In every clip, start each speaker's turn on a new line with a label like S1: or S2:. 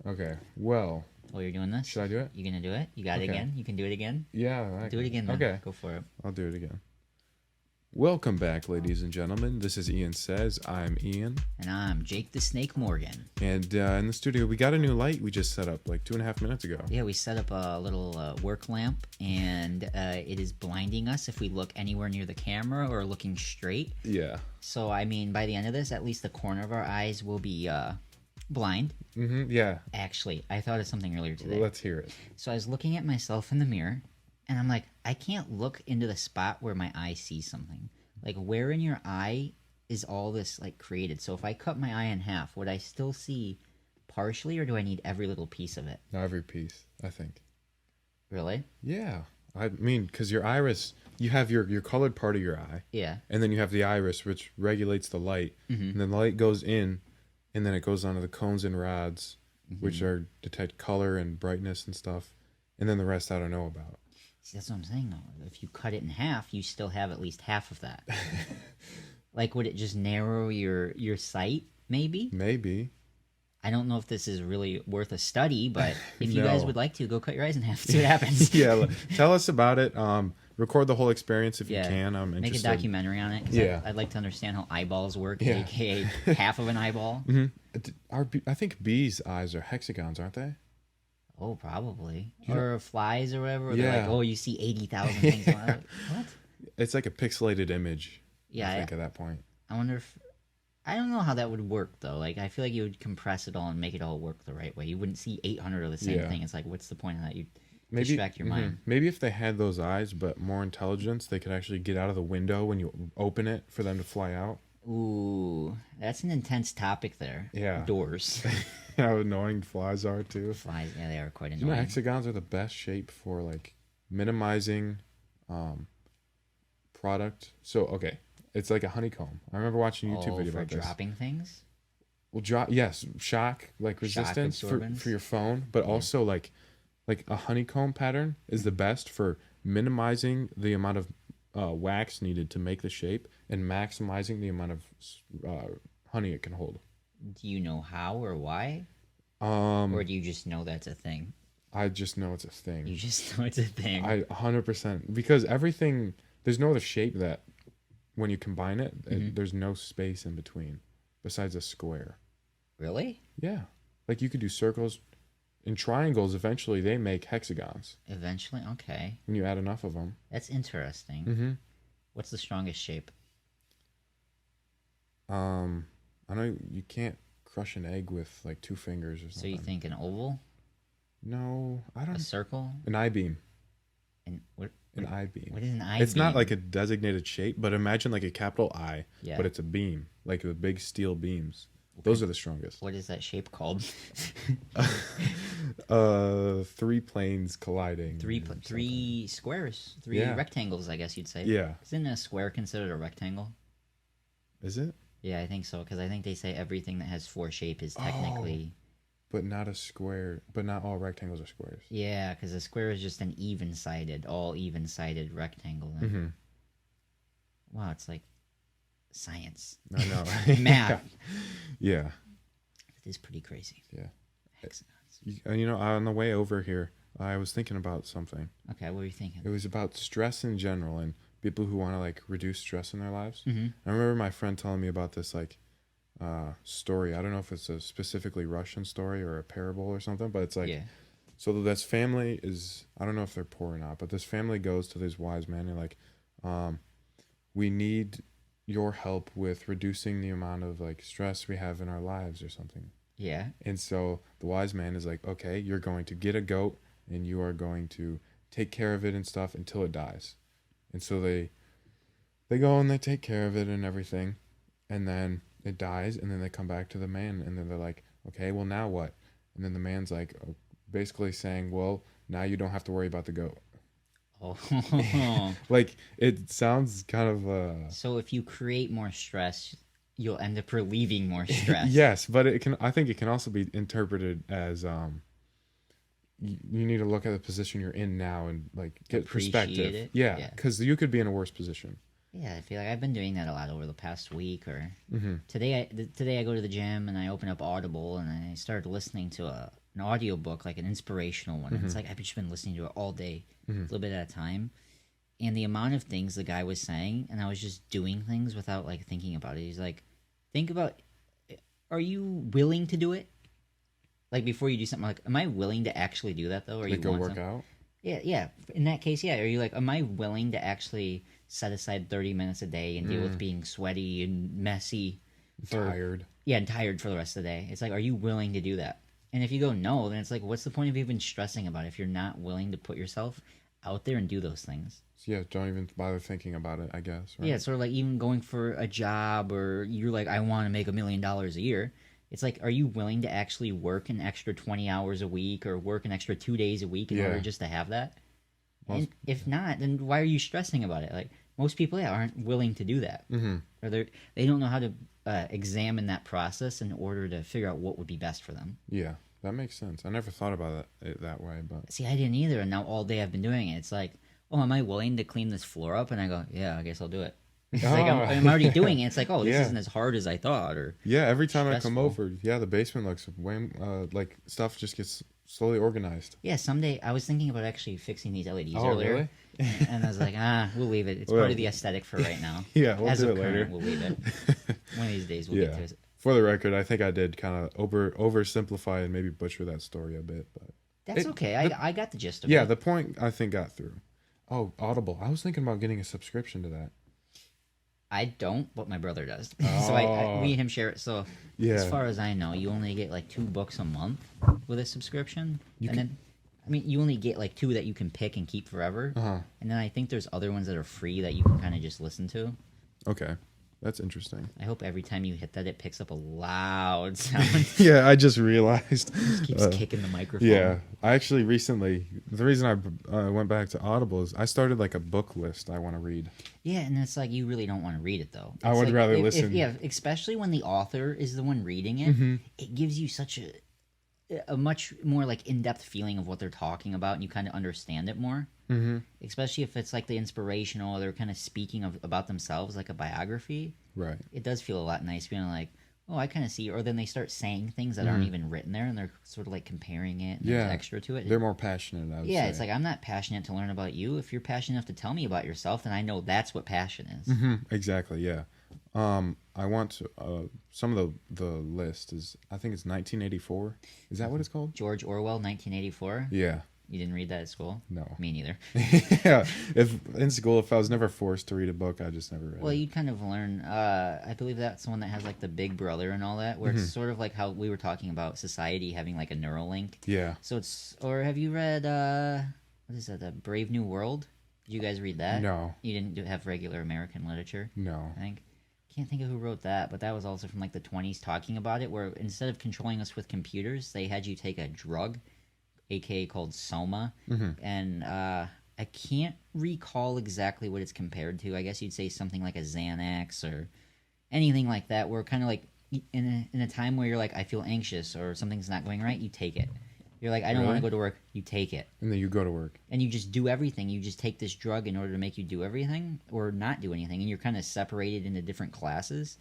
S1: Okay. Well,
S2: Oh, you're doing this?
S1: should I do it?
S2: You gonna do it? You got it
S1: Okay.
S2: again? You can do it again?
S1: Yeah.
S2: Do it again then.
S1: Okay.
S2: Go for it.
S1: I'll do it again. Welcome back, ladies and gentlemen. This is Ian Says. I'm Ian.
S2: And I'm Jake the Snake Morgan.
S1: And in the studio, we got a new light we just set up like 2.5 minutes ago.
S2: Yeah, we set up a little work lamp, and it is blinding us if we look anywhere near the camera or looking straight.
S1: Yeah.
S2: So, I mean, by the end of this, at least the corner of our eyes will be blind.
S1: Mm-hmm. Yeah.
S2: Actually, I thought of something earlier today.
S1: Let's hear it.
S2: So I was looking at myself in the mirror, and I'm like, I can't look into the spot where my eye sees something. Like, where in your eye is all this, like, created? So if I cut my eye in half, would I still see partially, or do I need every little piece of it?
S1: Not every piece, I think.
S2: Really?
S1: Yeah. I mean, because your iris, you have your colored part of your eye.
S2: Yeah.
S1: And then you have the iris, which regulates the light.
S2: Mm-hmm.
S1: And then the light goes in, and then it goes onto the cones and rods, which are detect color and brightness and stuff. And then the rest I don't know about.
S2: See, that's what I'm saying, though. If you cut it in half, you still have at least half of that. Like, would it just narrow your sight, maybe?
S1: Maybe.
S2: I don't know if this is really worth a study, but if you
S1: No.
S2: guys would like to, go cut your eyes in half. See what happens.
S1: Yeah, tell us about it. Record the whole experience if
S2: Yeah.
S1: you can. I'm
S2: Make a
S1: interested.
S2: documentary on it. 'Cause
S1: Yeah.
S2: I'd like to understand how eyeballs work,
S1: Yeah.
S2: aka half of an eyeball.
S1: I think bees' eyes are hexagons, aren't they?
S2: Oh, probably.
S1: You know-
S2: Or flies or whatever. They're
S1: Yeah.
S2: like, oh, you see 80,000 things. Like, what?
S1: It's like a pixelated image.
S2: Yeah,
S1: I think at that point.
S2: I wonder if... I don't know how that would work, though. Like, I feel like you would compress it all and make it all work the right way. You wouldn't see 800 of the same
S1: Yeah.
S2: thing. It's like, what's the point of that? You
S1: Maybe
S2: distract your mind.
S1: Maybe if they had those eyes but more intelligence, they could actually get out of the window when you open it for them to fly out.
S2: Ooh, that's an intense topic there.
S1: Yeah.
S2: Doors.
S1: How annoying flies are too.
S2: Flies, yeah, they are quite
S1: You know,
S2: annoying.
S1: hexagons are the best shape for like minimizing product. So okay, it's like a honeycomb. I remember watching a YouTube video
S2: for
S1: about this.
S2: dropping things?
S1: Well, yes, shock like resistance
S2: absorbance?
S1: for your phone, but also like a honeycomb pattern is the best for minimizing the amount of wax needed to make the shape and maximizing the amount of honey it can hold.
S2: Do you know how or why?
S1: Um,
S2: Or do you just know that's a thing?
S1: I just know it's a thing.
S2: You just know it's a thing.
S1: I 100% because everything there's no other shape that when you combine it, there's no space in between besides a square.
S2: Really?
S1: Yeah, like you could do circles and triangles. Eventually, they make hexagons
S2: Eventually? Okay.
S1: when you add enough of them.
S2: That's interesting.
S1: Mm-hmm.
S2: What's the strongest shape?
S1: I know you can't crush an egg with like 2 fingers or something.
S2: So you think an oval?
S1: No, I
S2: A
S1: don't.
S2: circle?
S1: An I-beam.
S2: And what?
S1: An I-beam.
S2: What is an I?
S1: It's not like a designated shape, but imagine like a capital I,
S2: Yeah.
S1: but it's a beam, like the big steel beams. Those are the strongest.
S2: What is that shape called?
S1: 3 planes colliding.
S2: Three
S1: or something.
S2: squares, 3
S1: Yeah.
S2: rectangles, I guess you'd say.
S1: Yeah.
S2: Isn't a square considered a rectangle?
S1: Is it?
S2: Yeah, I think so, because I think they say everything that has 4 shape is technically...
S1: But not a square. But not all rectangles are squares.
S2: Yeah, because a square is just an all even-sided rectangle. Then.
S1: Mm-hmm.
S2: Wow, it's like science.
S1: I know.
S2: Math.
S1: Yeah.
S2: It is pretty crazy.
S1: Yeah.
S2: Hexagons.
S1: You know, on the way over here, I was thinking about something.
S2: Okay, what were you thinking?
S1: It was about stress in general and people who want to like reduce stress in their lives.
S2: Mm-hmm.
S1: I remember my friend telling me about this like story. I don't know if it's a specifically Russian story or a parable or something, but it's like
S2: Yeah.
S1: so this family is, I don't know if they're poor or not, but this family goes to this wise man and like we need your help with reducing the amount of like stress we have in our lives or something.
S2: Yeah.
S1: And so the wise man is like, okay, you're going to get a goat and you are going to take care of it and stuff until it dies. And so they go and they take care of it and everything. And then it dies. And then they come back to the man. And then they're like, okay, well, now what? And then the man's like, basically saying, well, now you don't have to worry about the goat.
S2: Oh.
S1: Like, it sounds kind of...
S2: So if you create more stress, you'll end up relieving more stress.
S1: Yes, but I think it can also be interpreted as you need to look at the position you're in now and like get
S2: Appreciate
S1: perspective.
S2: it.
S1: Yeah,
S2: Yeah.
S1: because you could be in a worse position.
S2: Yeah, I feel like I've been doing that a lot over the past week. Or
S1: Mm-hmm.
S2: today I go to the gym and I open up Audible and I started listening to an audiobook, like an inspirational one. And it's like I've just been listening to it all day, a little bit at a time. And the amount of things the guy was saying, and I was just doing things without like thinking about it. He's like, think about, are you willing to do it? Like before you do something, like, am I willing to actually do that though? Or
S1: Like
S2: you
S1: go
S2: want
S1: work
S2: some-
S1: out.
S2: Yeah. In that case, yeah. Are you like, am I willing to actually set aside 30 minutes a day and deal with being sweaty and messy,
S1: Tired.
S2: and tired for the rest of the day? It's like, are you willing to do that? And if you go no, then it's like, what's the point of even stressing about it if you're not willing to put yourself out there and do those things?
S1: So yeah, don't even bother thinking about it, I guess. Right?
S2: Yeah, it's sort of like even going for a job, or you're like, I want to make $1 million a year. It's like, are you willing to actually work an extra 20 hours a week or work an extra 2 days a week in order just to have that? And if not, then why are you stressing about it? Like, most people aren't willing to do that.
S1: Mm-hmm.
S2: Or they don't know how to examine that process in order to figure out what would be best for them.
S1: Yeah, that makes sense. I never thought about it that way, but
S2: See, I didn't either, and now all day I've been doing it. It's like, oh, am I willing to clean this floor up? And I go, yeah, I guess I'll do it. It's like I'm already doing it. It's like, oh, this isn't as hard as I thought. Or
S1: yeah, every time I come
S2: stressful.
S1: over, yeah, the basement looks way like stuff just gets slowly organized.
S2: Yeah, someday I was thinking about actually fixing these LEDs
S1: Oh,
S2: earlier.
S1: really?
S2: And I was like, we'll leave it. It's
S1: Well,
S2: part of the aesthetic for right now.
S1: Yeah, we'll
S2: As
S1: do
S2: of
S1: it
S2: current,
S1: later.
S2: we'll leave it. One of these days we'll
S1: Yeah.
S2: get to it.
S1: For the record, I think I did kind of oversimplify and maybe butcher that story a bit, but
S2: That's
S1: It-
S2: okay. I got the gist of
S1: yeah,
S2: it.
S1: the point I think got through. Oh, Audible. I was thinking about getting a subscription to that.
S2: I don't, but my brother does.
S1: Oh.
S2: So we and him share it. So
S1: Yeah.
S2: as far as I know, you only get like 2 books a month with a subscription.
S1: You
S2: and then, I mean, you only get like 2 that you can pick and keep forever.
S1: Uh-huh.
S2: And then I think there's other ones that are free that you can kind of just listen to.
S1: Okay. That's interesting.
S2: I hope every time you hit that, it picks up a loud sound.
S1: Yeah, I just realized.
S2: Just keeps kicking the microphone.
S1: Yeah, I actually recently, the reason I went back to Audible is I started like a book list I want to read.
S2: Yeah, and it's like you really don't want to read it though.
S1: I
S2: It's
S1: would
S2: like,
S1: rather
S2: if-
S1: listen.
S2: yeah, especially when the author is the one reading it.
S1: Mm-hmm.
S2: It gives you such a much more like in-depth feeling of what they're talking about, and you kind of understand it more.
S1: Mm-hmm.
S2: Especially if it's like the inspirational, they're kind of speaking about themselves like a biography.
S1: Right.
S2: It does feel a lot nice being like, oh, I kind of see. Or then they start saying things that aren't even written there, and they're sort of like comparing it. And
S1: Yeah.
S2: there's extra to it.
S1: They're more passionate, I would
S2: Yeah,
S1: say.
S2: it's like, I'm not passionate to learn about you. If you're passionate enough to tell me about yourself, then I know that's what passion is.
S1: Exactly, yeah. I want to, some of the list is, I think it's 1984. Is that what it's called?
S2: George Orwell, 1984.
S1: Yeah.
S2: You didn't read that at school?
S1: No.
S2: Me neither.
S1: Yeah. If in school, if I was never forced to read a book, I just never read
S2: Well,
S1: it.
S2: you kind of learn. I believe that's the one that has like the Big Brother and all that, where it's sort of like how we were talking about society having like a neural link.
S1: Yeah.
S2: So it's. Or have you read what is that? The Brave New World? Did you guys read that?
S1: No.
S2: You didn't have regular American literature.
S1: No.
S2: I think. Can't think of who wrote that, but that was also from like the 20s talking about it, where instead of controlling us with computers, they had you take a drug, aka called Soma, and I can't recall exactly what it's compared to. I guess you'd say something like a Xanax or anything like that, where kind of like in a time where you're like, I feel anxious or something's not going right, you take it. You're like, I don't want to
S1: Really?
S2: go to work, you take it.
S1: And then you go to work.
S2: And you just do everything. You just take this drug in order to make you do everything or not do anything. And you're kind of separated into different classes.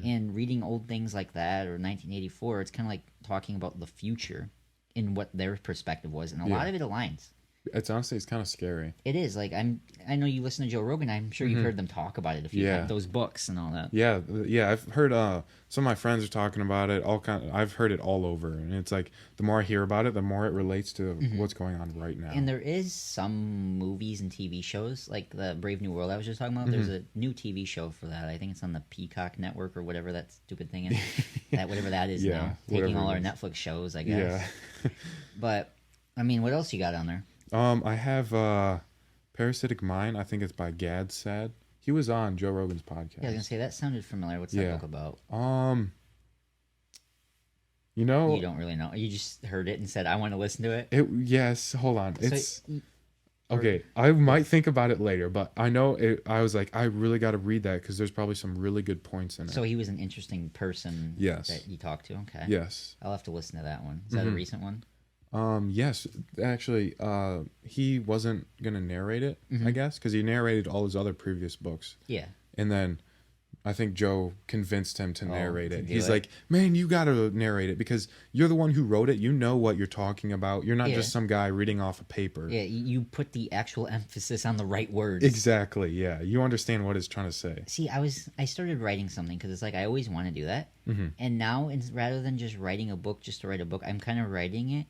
S2: And reading old things like that or 1984, it's kind of like talking about the future in what their perspective was. And a lot
S1: Yeah.
S2: of it aligns.
S1: It's honestly, it's kind of scary.
S2: It is. Like, I know you listen to Joe Rogan. I'm sure you've heard them talk about it if you
S1: Yeah.
S2: have those books and all that.
S1: Yeah, yeah. I've heard some of my friends are talking about it. I've heard it all over, and it's like the more I hear about it, the more it relates to what's going on right now.
S2: And there is some movies and TV shows, like the Brave New World I was just talking about. There's a new TV show for that. I think it's on the Peacock Network or whatever that stupid thing is. Whatever that is
S1: Yeah,
S2: now. Taking
S1: whatever
S2: all
S1: it
S2: our
S1: is.
S2: Netflix shows, I guess.
S1: Yeah.
S2: But, I mean, what else you got on there?
S1: I have Parasitic Mind. I think it's by Gad Sad. He was on Joe Rogan's podcast.
S2: Yeah, I was going to say, that sounded familiar. What's that
S1: Yeah.
S2: book about?
S1: You know,
S2: You don't really know. You just heard it and said, I want to listen to it.
S1: yes. Hold on. It's
S2: So,
S1: okay. I might think about it later, but I know it. I was like, I really got to read that because there's probably some really good points in it.
S2: so he was an interesting person
S1: Yes.
S2: that you talked to. Okay.
S1: Yes.
S2: I'll have to listen to that one. Is that a recent one?
S1: Yes, actually, he wasn't gonna narrate it, I guess, because he narrated all his other previous books,
S2: Yeah.
S1: and then I think Joe convinced him to narrate
S2: to
S1: it.
S2: do
S1: He's
S2: it?
S1: like, "Man, you gotta narrate it because you're the one who wrote it. You know what you're talking about. You're not
S2: Yeah.
S1: just some guy reading off a paper."
S2: Yeah, you put the actual emphasis on the right words.
S1: Exactly. Yeah, you understand what it's trying to say.
S2: See, I started writing something because it's like I always want to do that, and now rather than just writing a book just to write a book, I'm kind of writing it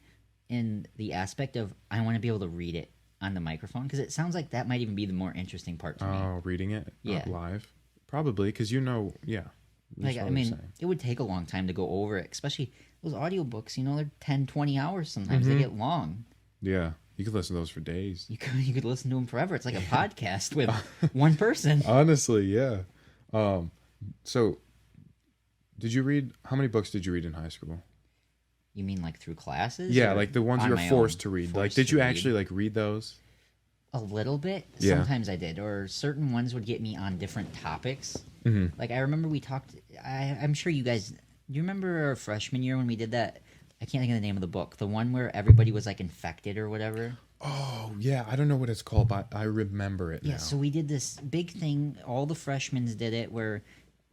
S2: in the aspect of I want to be able to read it on the microphone because it sounds like that might even be the more interesting part to me.
S1: Oh, reading it
S2: Yeah.
S1: live, probably because yeah.
S2: Like,
S1: that's
S2: I
S1: what I'm
S2: mean,
S1: saying.
S2: it would take a long time to go over it, especially those audiobooks, they're 10, 20 hours sometimes. They get long.
S1: Yeah, you could listen to those for days.
S2: You could listen to them forever. It's like a podcast with one person.
S1: Honestly, yeah. So, how many books did you read in high school?
S2: You mean like through classes?
S1: Yeah,
S2: or
S1: like the ones
S2: on
S1: you
S2: my
S1: were forced
S2: own?
S1: to read. Like,
S2: Forced
S1: did
S2: to
S1: you
S2: read?
S1: actually like read those?
S2: A little bit.
S1: Yeah.
S2: Sometimes I did, or certain ones would get me on different topics.
S1: Mm-hmm.
S2: Like I remember we talked. I'm sure you guys. Do you remember our freshman year when we did that? I can't think of the name of the book. The one where everybody was like infected or whatever.
S1: Oh, yeah. I don't know what it's called, but I remember it
S2: Yeah.
S1: now.
S2: So we did this big thing. All the freshmen did it. Where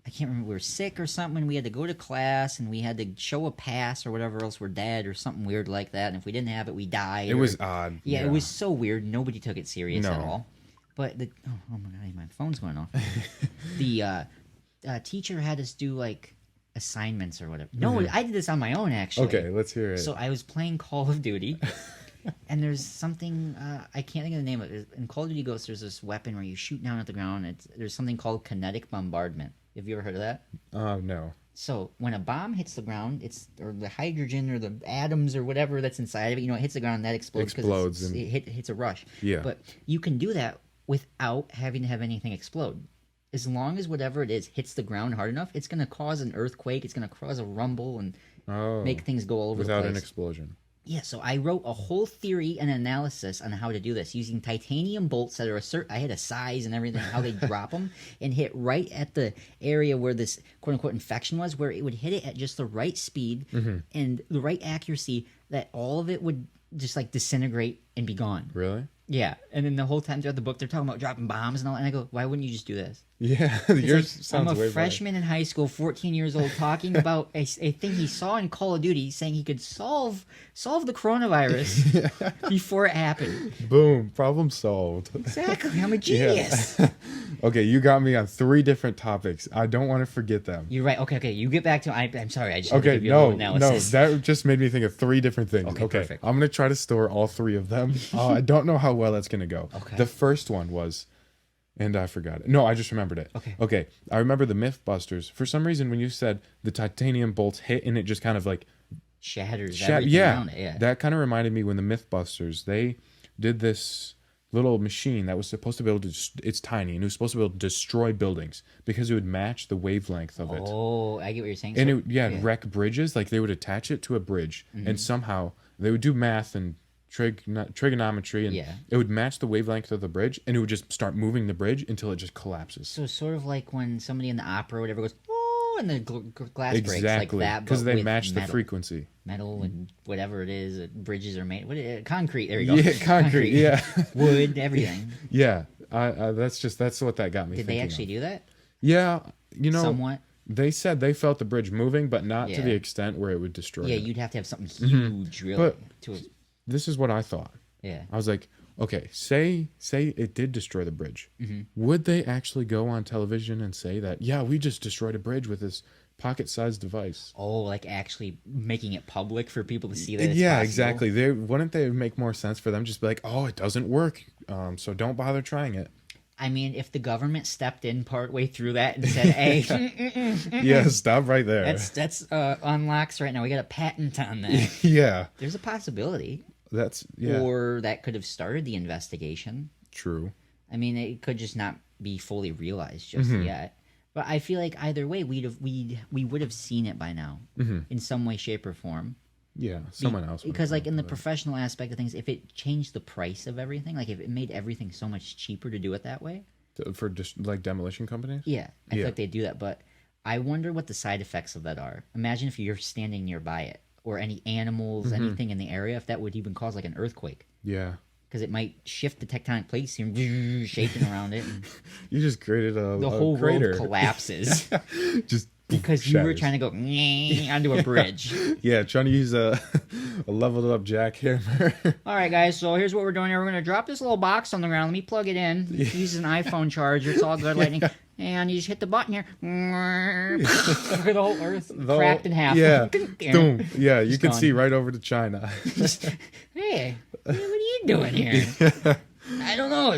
S2: I can't remember. We were sick or something. We had to go to class and we had to show a pass or whatever else. We're dead or something weird like that. And if we didn't have it, we died.
S1: It was odd.
S2: Yeah, it was so weird. Nobody took it serious at
S1: No.
S2: all. But oh my god, my phone's going off. The teacher had us do like assignments or whatever. No, I did this on my own actually.
S1: Okay, let's hear it.
S2: So I was playing Call of Duty, and there's something I can't think of the name of it. In Call of Duty Ghosts, there's this weapon where you shoot down at the ground. There's something called kinetic bombardment. Have you ever heard of that?
S1: No.
S2: So when a bomb hits the ground, or the hydrogen or the atoms or whatever that's inside of it, it hits the ground and that explodes.
S1: Explodes
S2: It hits a rush.
S1: Yeah.
S2: But you can do that without having to have anything explode. As long as whatever it is hits the ground hard enough, it's going to cause an earthquake. It's going to cause a rumble and make things go all over
S1: Without
S2: the
S1: an
S2: place.
S1: explosion.
S2: Yeah, so I wrote a whole theory and analysis on how to do this using titanium bolts that are I had a size and everything, how they drop them, and hit right at the area where this quote-unquote infection was, where it would hit it at just the right speed and the right accuracy that all of it would just like disintegrate and be gone.
S1: Really?
S2: Yeah, and then the whole time throughout the book, they're talking about dropping bombs and all, and I go, why wouldn't you just do this?
S1: Yeah,
S2: It's
S1: yours
S2: like,
S1: sounds
S2: I'm
S1: way
S2: a freshman in high school, 14 years old, talking about a thing he saw in Call of Duty, saying he could solve the coronavirus before it happened.
S1: better. Boom, problem solved.
S2: Exactly, I'm a genius.
S1: Okay, you got me on 3 different topics. I don't want to forget them.
S2: You're right. Okay, you get back to. I'm sorry. I just had to
S1: Okay,
S2: give you a little
S1: no,
S2: analysis.
S1: that just made me think of 3 different things.
S2: Okay, perfect.
S1: I'm gonna try to store all 3 of them. I don't know how well that's gonna go.
S2: Okay.
S1: The first one was, and I forgot it. No, I just remembered it.
S2: Okay.
S1: I remember the Mythbusters. For some reason, when you said the titanium bolts hit and it just kind of like
S2: Shatters everything around it. Yeah.
S1: that kind of reminded me when the Mythbusters, they did this little machine that was supposed to be able to. It's tiny and it was supposed to be able to destroy buildings because it would match the wavelength of it.
S2: Oh, I get what you're saying.
S1: And
S2: So-
S1: it would wreck bridges. Like they would attach it to a bridge, and somehow they would do math and trigonometry, and it would match the wavelength of the bridge, and it would just start moving the bridge until it just collapses.
S2: So sort of like when somebody in the opera or whatever goes, oh, and the glass breaks like
S1: Exactly,
S2: that,
S1: because
S2: but
S1: they
S2: with
S1: match the
S2: metal.
S1: frequency.
S2: Metal and whatever it is, bridges are made. Concrete. There you go.
S1: Yeah, concrete. Yeah,
S2: Wood, everything.
S1: yeah. That's what that got me.
S2: Did they
S1: thinking
S2: actually
S1: of.
S2: do that?
S1: Yeah,
S2: Somewhat.
S1: They said they felt the bridge moving, but not to
S2: Yeah.
S1: the extent where it would destroy
S2: Yeah,
S1: it.
S2: you'd have to have something huge, really.
S1: But-
S2: to
S1: This is what I thought.
S2: yeah.
S1: I was like, okay, say it did destroy the bridge.
S2: Mm-hmm.
S1: Would they actually go on television and say that, yeah, we just destroyed a bridge with this pocket-sized device?
S2: Oh, like actually making it public for people to see that. It's
S1: Yeah,
S2: possible?
S1: exactly. Wouldn't they make more sense for them just be like, oh, it doesn't work, so don't bother trying it.
S2: I mean, if the government stepped in partway through that and said, "Hey,
S1: Yeah, stop right there.
S2: that's unlocks right now. We got a patent on that."
S1: Yeah,
S2: There's a possibility,
S1: yeah,
S2: or that could have started the investigation.
S1: true.
S2: I mean, it could just not be fully realized just
S1: Mm-hmm.
S2: yet. But I feel like either way, we would have seen it by now in some way, shape, or form.
S1: Yeah, someone else. would
S2: Because
S1: have
S2: like in the
S1: done
S2: professional aspect of things, if it changed the price of everything, like if it made everything so much cheaper to do it that way,
S1: that. For just like demolition companies.
S2: yeah, I feel
S1: Yeah.
S2: like they'd do that. But I wonder what the side effects of that are. Imagine if you're standing nearby it, or any animals, anything in the area, if that would even cause like an earthquake.
S1: Yeah.
S2: Because it might shift the tectonic plates here, shaking around it. And
S1: You just created
S2: the
S1: a
S2: whole
S1: crater.
S2: world collapses
S1: Just
S2: because you were
S1: shatters.
S2: trying to go onto a bridge.
S1: Yeah, trying to use a leveled up jackhammer.
S2: All right, guys. So here's what we're doing here. We're gonna drop this little box on the ground. Let me plug it in. Use an iPhone charger. It's all good. Lightning. And you just hit the button here. The whole Earth cracked in half.
S1: Yeah. Boom. Yeah, you can
S2: gone.
S1: see right over to China.
S2: Hey, what are you doing here? I don't know.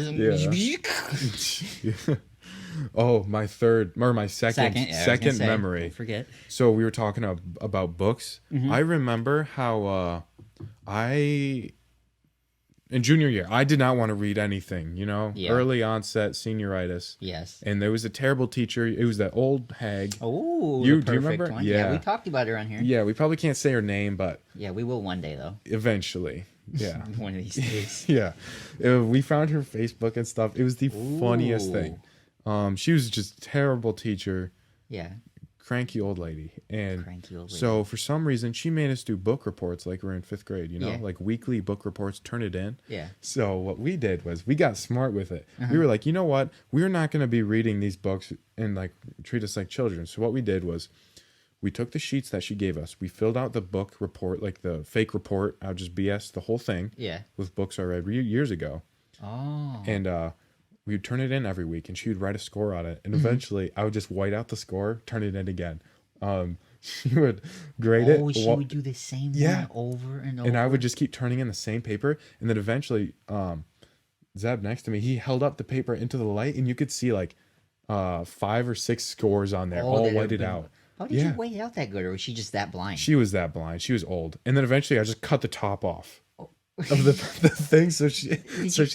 S1: Oh, my second
S2: Yeah, I was gonna say,
S1: memory.
S2: don't forget.
S1: So we were talking about books.
S2: Mm-hmm.
S1: I remember how in junior year, I did not want to read anything,
S2: Yeah.
S1: early onset senioritis.
S2: Yes.
S1: And there was a terrible teacher. It was that old hag.
S2: Oh,
S1: Do you
S2: the perfect
S1: remember?
S2: one.
S1: Yeah.
S2: We talked about her on here.
S1: Yeah, we probably can't say her name, but
S2: Yeah, we will one day, though.
S1: eventually. Yeah.
S2: One of these days.
S1: Yeah. We found her Facebook and stuff. It was the funniest thing. She was just a terrible teacher,
S2: Yeah.
S1: cranky old lady. And
S2: Cranky old lady.
S1: so for some reason, she made us do book reports like we're in 5th grade,
S2: Yeah.
S1: like weekly book reports, turn it in.
S2: Yeah.
S1: So what we did was we got smart with it.
S2: Uh-huh.
S1: We were like, you know what? We're not going to be reading these books and like treat us like children. So what we did was we took the sheets that she gave us. We filled out the book report, like the fake report. I'll just BS the whole thing
S2: Yeah.
S1: with books I read years ago.
S2: Oh.
S1: And we would turn it in every week and she would write a score on it. And
S2: Mm-hmm.
S1: eventually I would just white out the score, turn it in again. She would grade it.
S2: Oh, she would do the same
S1: Yeah.
S2: one over and over.
S1: And I would just keep turning in the same paper. And then eventually, Zeb next to me, he held up the paper into the light and you could see like 5 or 6 scores on there, all
S2: that
S1: whited
S2: had been-
S1: out.
S2: How did you wait it out that good, or was she just that blind?
S1: She was that blind. She was old. And then eventually I just cut the top off of the thing so she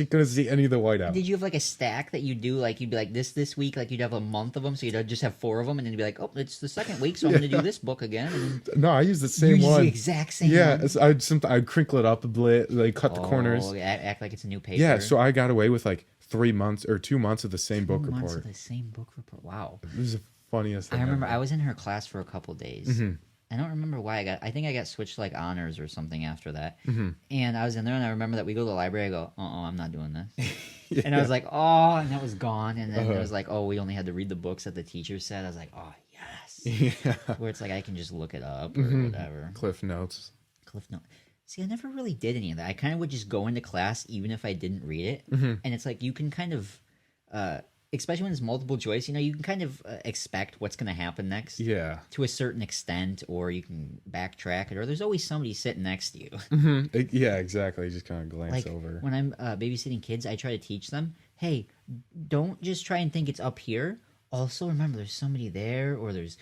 S1: couldn't see any of the whiteout.
S2: Did you have like a stack that you do, like you'd be like this week, like you'd have a month of them, so you'd just have 4 of them, and then you'd be like, oh, it's the second week, so I'm going to do this book again. And
S1: No, I used the
S2: you
S1: same
S2: use
S1: one.
S2: the exact same
S1: Yeah,
S2: one.
S1: so I'd crinkle it up a bit, like cut the corners.
S2: Oh, act like it's a new paper.
S1: Yeah, so I got away with like 3 months or 2 months of the same book
S2: 2 months
S1: report.
S2: of the same book report. Wow.
S1: It was the funniest thing
S2: I remember
S1: ever.
S2: I was in her class for a couple days.
S1: Mm-hmm.
S2: I don't remember why I think I got switched to like honors or something after that.
S1: Mm-hmm.
S2: And I was in there and I remember that we go to the library. I go, I'm not doing this. And I was like, oh, and that was gone. And then it was like, oh, we only had to read the books that the teacher said. I was like, oh, yes.
S1: Yeah.
S2: Where it's like I can just look it up or
S1: Mm-hmm.
S2: whatever.
S1: Cliff notes.
S2: Cliff note. See, I never really did any of that. I kind of would just go into class even if I didn't read it.
S1: Mm-hmm.
S2: And it's like you can kind of, especially when it's multiple choice, you can kind of expect what's going to happen next.
S1: Yeah.
S2: To a certain extent, or you can backtrack it, or there's always somebody sitting next to you.
S1: Mm-hmm. Yeah, exactly. Just kind of glance
S2: Like
S1: over.
S2: when I'm babysitting kids, I try to teach them, hey, don't just try and think it's up here. Also, remember there's somebody there, or there's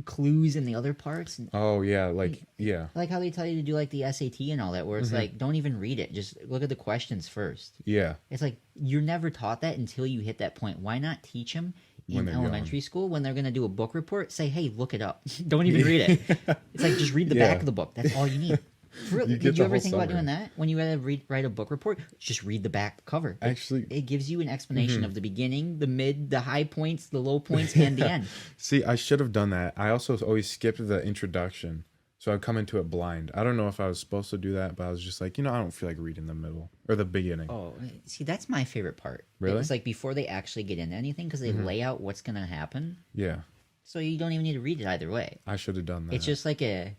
S2: clues in the other parts. And
S1: Oh, yeah. Yeah.
S2: like how they tell you to do like the SAT and all that, where it's like, don't even read it. Just look at the questions first.
S1: Yeah.
S2: It's like you're never taught that until you hit that point. Why not teach them
S1: When
S2: in
S1: they're
S2: elementary school when they're going to do a book report? Say, hey, look it up. Don't even read it. It's like just read the back of the book. That's all you need. For real,
S1: You get
S2: did
S1: the
S2: you ever
S1: whole
S2: think about
S1: summary.
S2: doing that when you had to write a book report? Just read the back cover.
S1: Actually,
S2: It gives you an explanation of the beginning, the mid, the high points, the low points, and the end.
S1: see, I should have done that. I also always skipped the introduction. So I'd come into it blind. I don't know if I was supposed to do that, but I was just like, I don't feel like reading the middle or the beginning.
S2: Oh, see, that's my favorite part.
S1: Really?
S2: It's like before they actually get into anything because they lay out what's going to happen.
S1: Yeah.
S2: So you don't even need to read it either way.
S1: I should have done that.
S2: It's just like an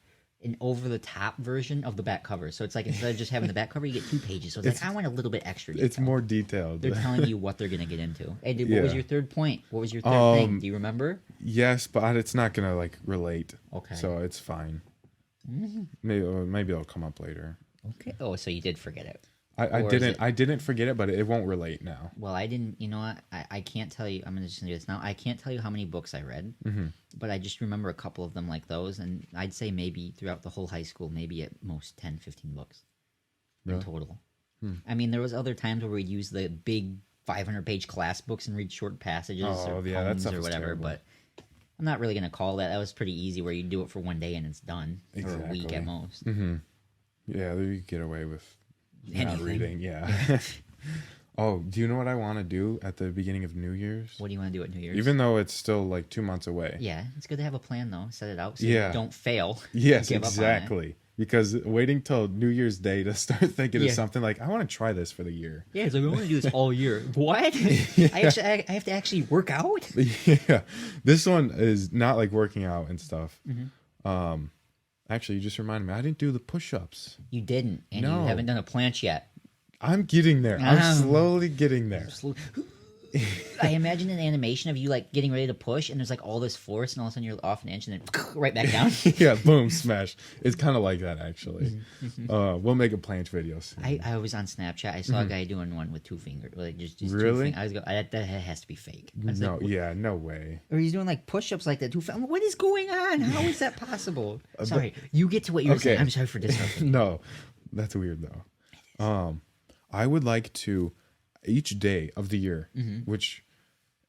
S2: over the top version of the back cover. So it's like instead of just having the back cover, you get 2 pages. So it's like I want a little bit extra detail.
S1: It's more detailed.
S2: They're telling you what they're going to get into. Hey, dude, what was
S1: Yeah.
S2: your third point? What was your third thing? Do you remember?
S1: Yes, but it's not going to like relate.
S2: Okay.
S1: So it's fine. Maybe it'll come up later.
S2: Okay. Oh, so you did forget it.
S1: I
S2: Or is
S1: didn't.
S2: it-
S1: I didn't forget it, but it won't relate now.
S2: Well, I didn't. You know what? I can't tell you. I'm just gonna do this now. I can't tell you how many books I read, but I just remember a couple of them like those, and I'd say maybe throughout the whole high school, maybe at most 10, 15 books in
S1: Really?
S2: total. I mean, there was other times where we'd use the big 500-page class books and read short passages
S1: Oh,
S2: or
S1: yeah, that
S2: poems
S1: stuff
S2: or
S1: is
S2: whatever.
S1: terrible.
S2: But I'm not really gonna call that. That was pretty easy, where you do it for one day and it's done, or a week
S1: Exactly.
S2: at most.
S1: Yeah, you get away with not
S2: Anything.
S1: reading. Yeah. Oh, do you know what I want to do at the beginning of New Year's?
S2: What do you want to do at New Year's?
S1: Even though it's still like 2 months away.
S2: Yeah, it's good to have a plan though. Set it out so
S1: Yeah.
S2: you don't fail.
S1: Yes,
S2: Give up on it.
S1: exactly. because waiting till New Year's Day to start thinking of
S2: Yeah.
S1: something like, I want to try this for the year.
S2: Yeah, it's like, I want to do this all year. What? I have to actually work out?
S1: Yeah. This one is not like working out and stuff.
S2: Mm-hmm.
S1: Actually, you just reminded me, I didn't do the push-ups.
S2: You didn't, and
S1: No.
S2: you haven't done a planche yet.
S1: I'm getting there. I'm slowly getting there.
S2: I imagine an animation of you like getting ready to push, and there's like all this force, and all of a sudden you're off an inch, and then right back down.
S1: Yeah, boom, smash. It's kind of like that, actually. We'll make a planche video soon.
S2: I was on Snapchat. I saw a guy doing one with 2 fingers, like just
S1: Really?
S2: 2 fingers. I was going, that has to be fake. I was
S1: No,
S2: like,
S1: yeah, no way.
S2: or he's doing like push-ups like that. 2 fingers. What is going on? How is that possible? Sorry, you get to what you're saying. I'm sorry for disrupting.
S1: No, that's weird, though. I would like to, each day of the year, which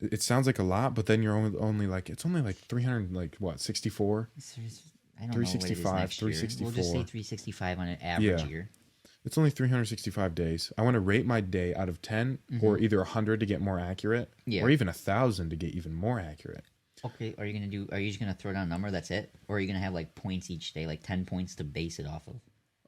S1: it sounds like a lot, but then you're only like, it's only like 300, like what, 64?
S2: I don't know what it is
S1: 365,
S2: next year.
S1: 364.
S2: We'll just say 365 on an average
S1: Yeah.
S2: year.
S1: It's only 365 days. I want to rate my day out of 10 or either 100 to get more accurate or even 1,000 to get even more accurate.
S2: Okay, are you just gonna throw down a number, that's it? Or are you gonna have like points each day, like 10 points to base it off of?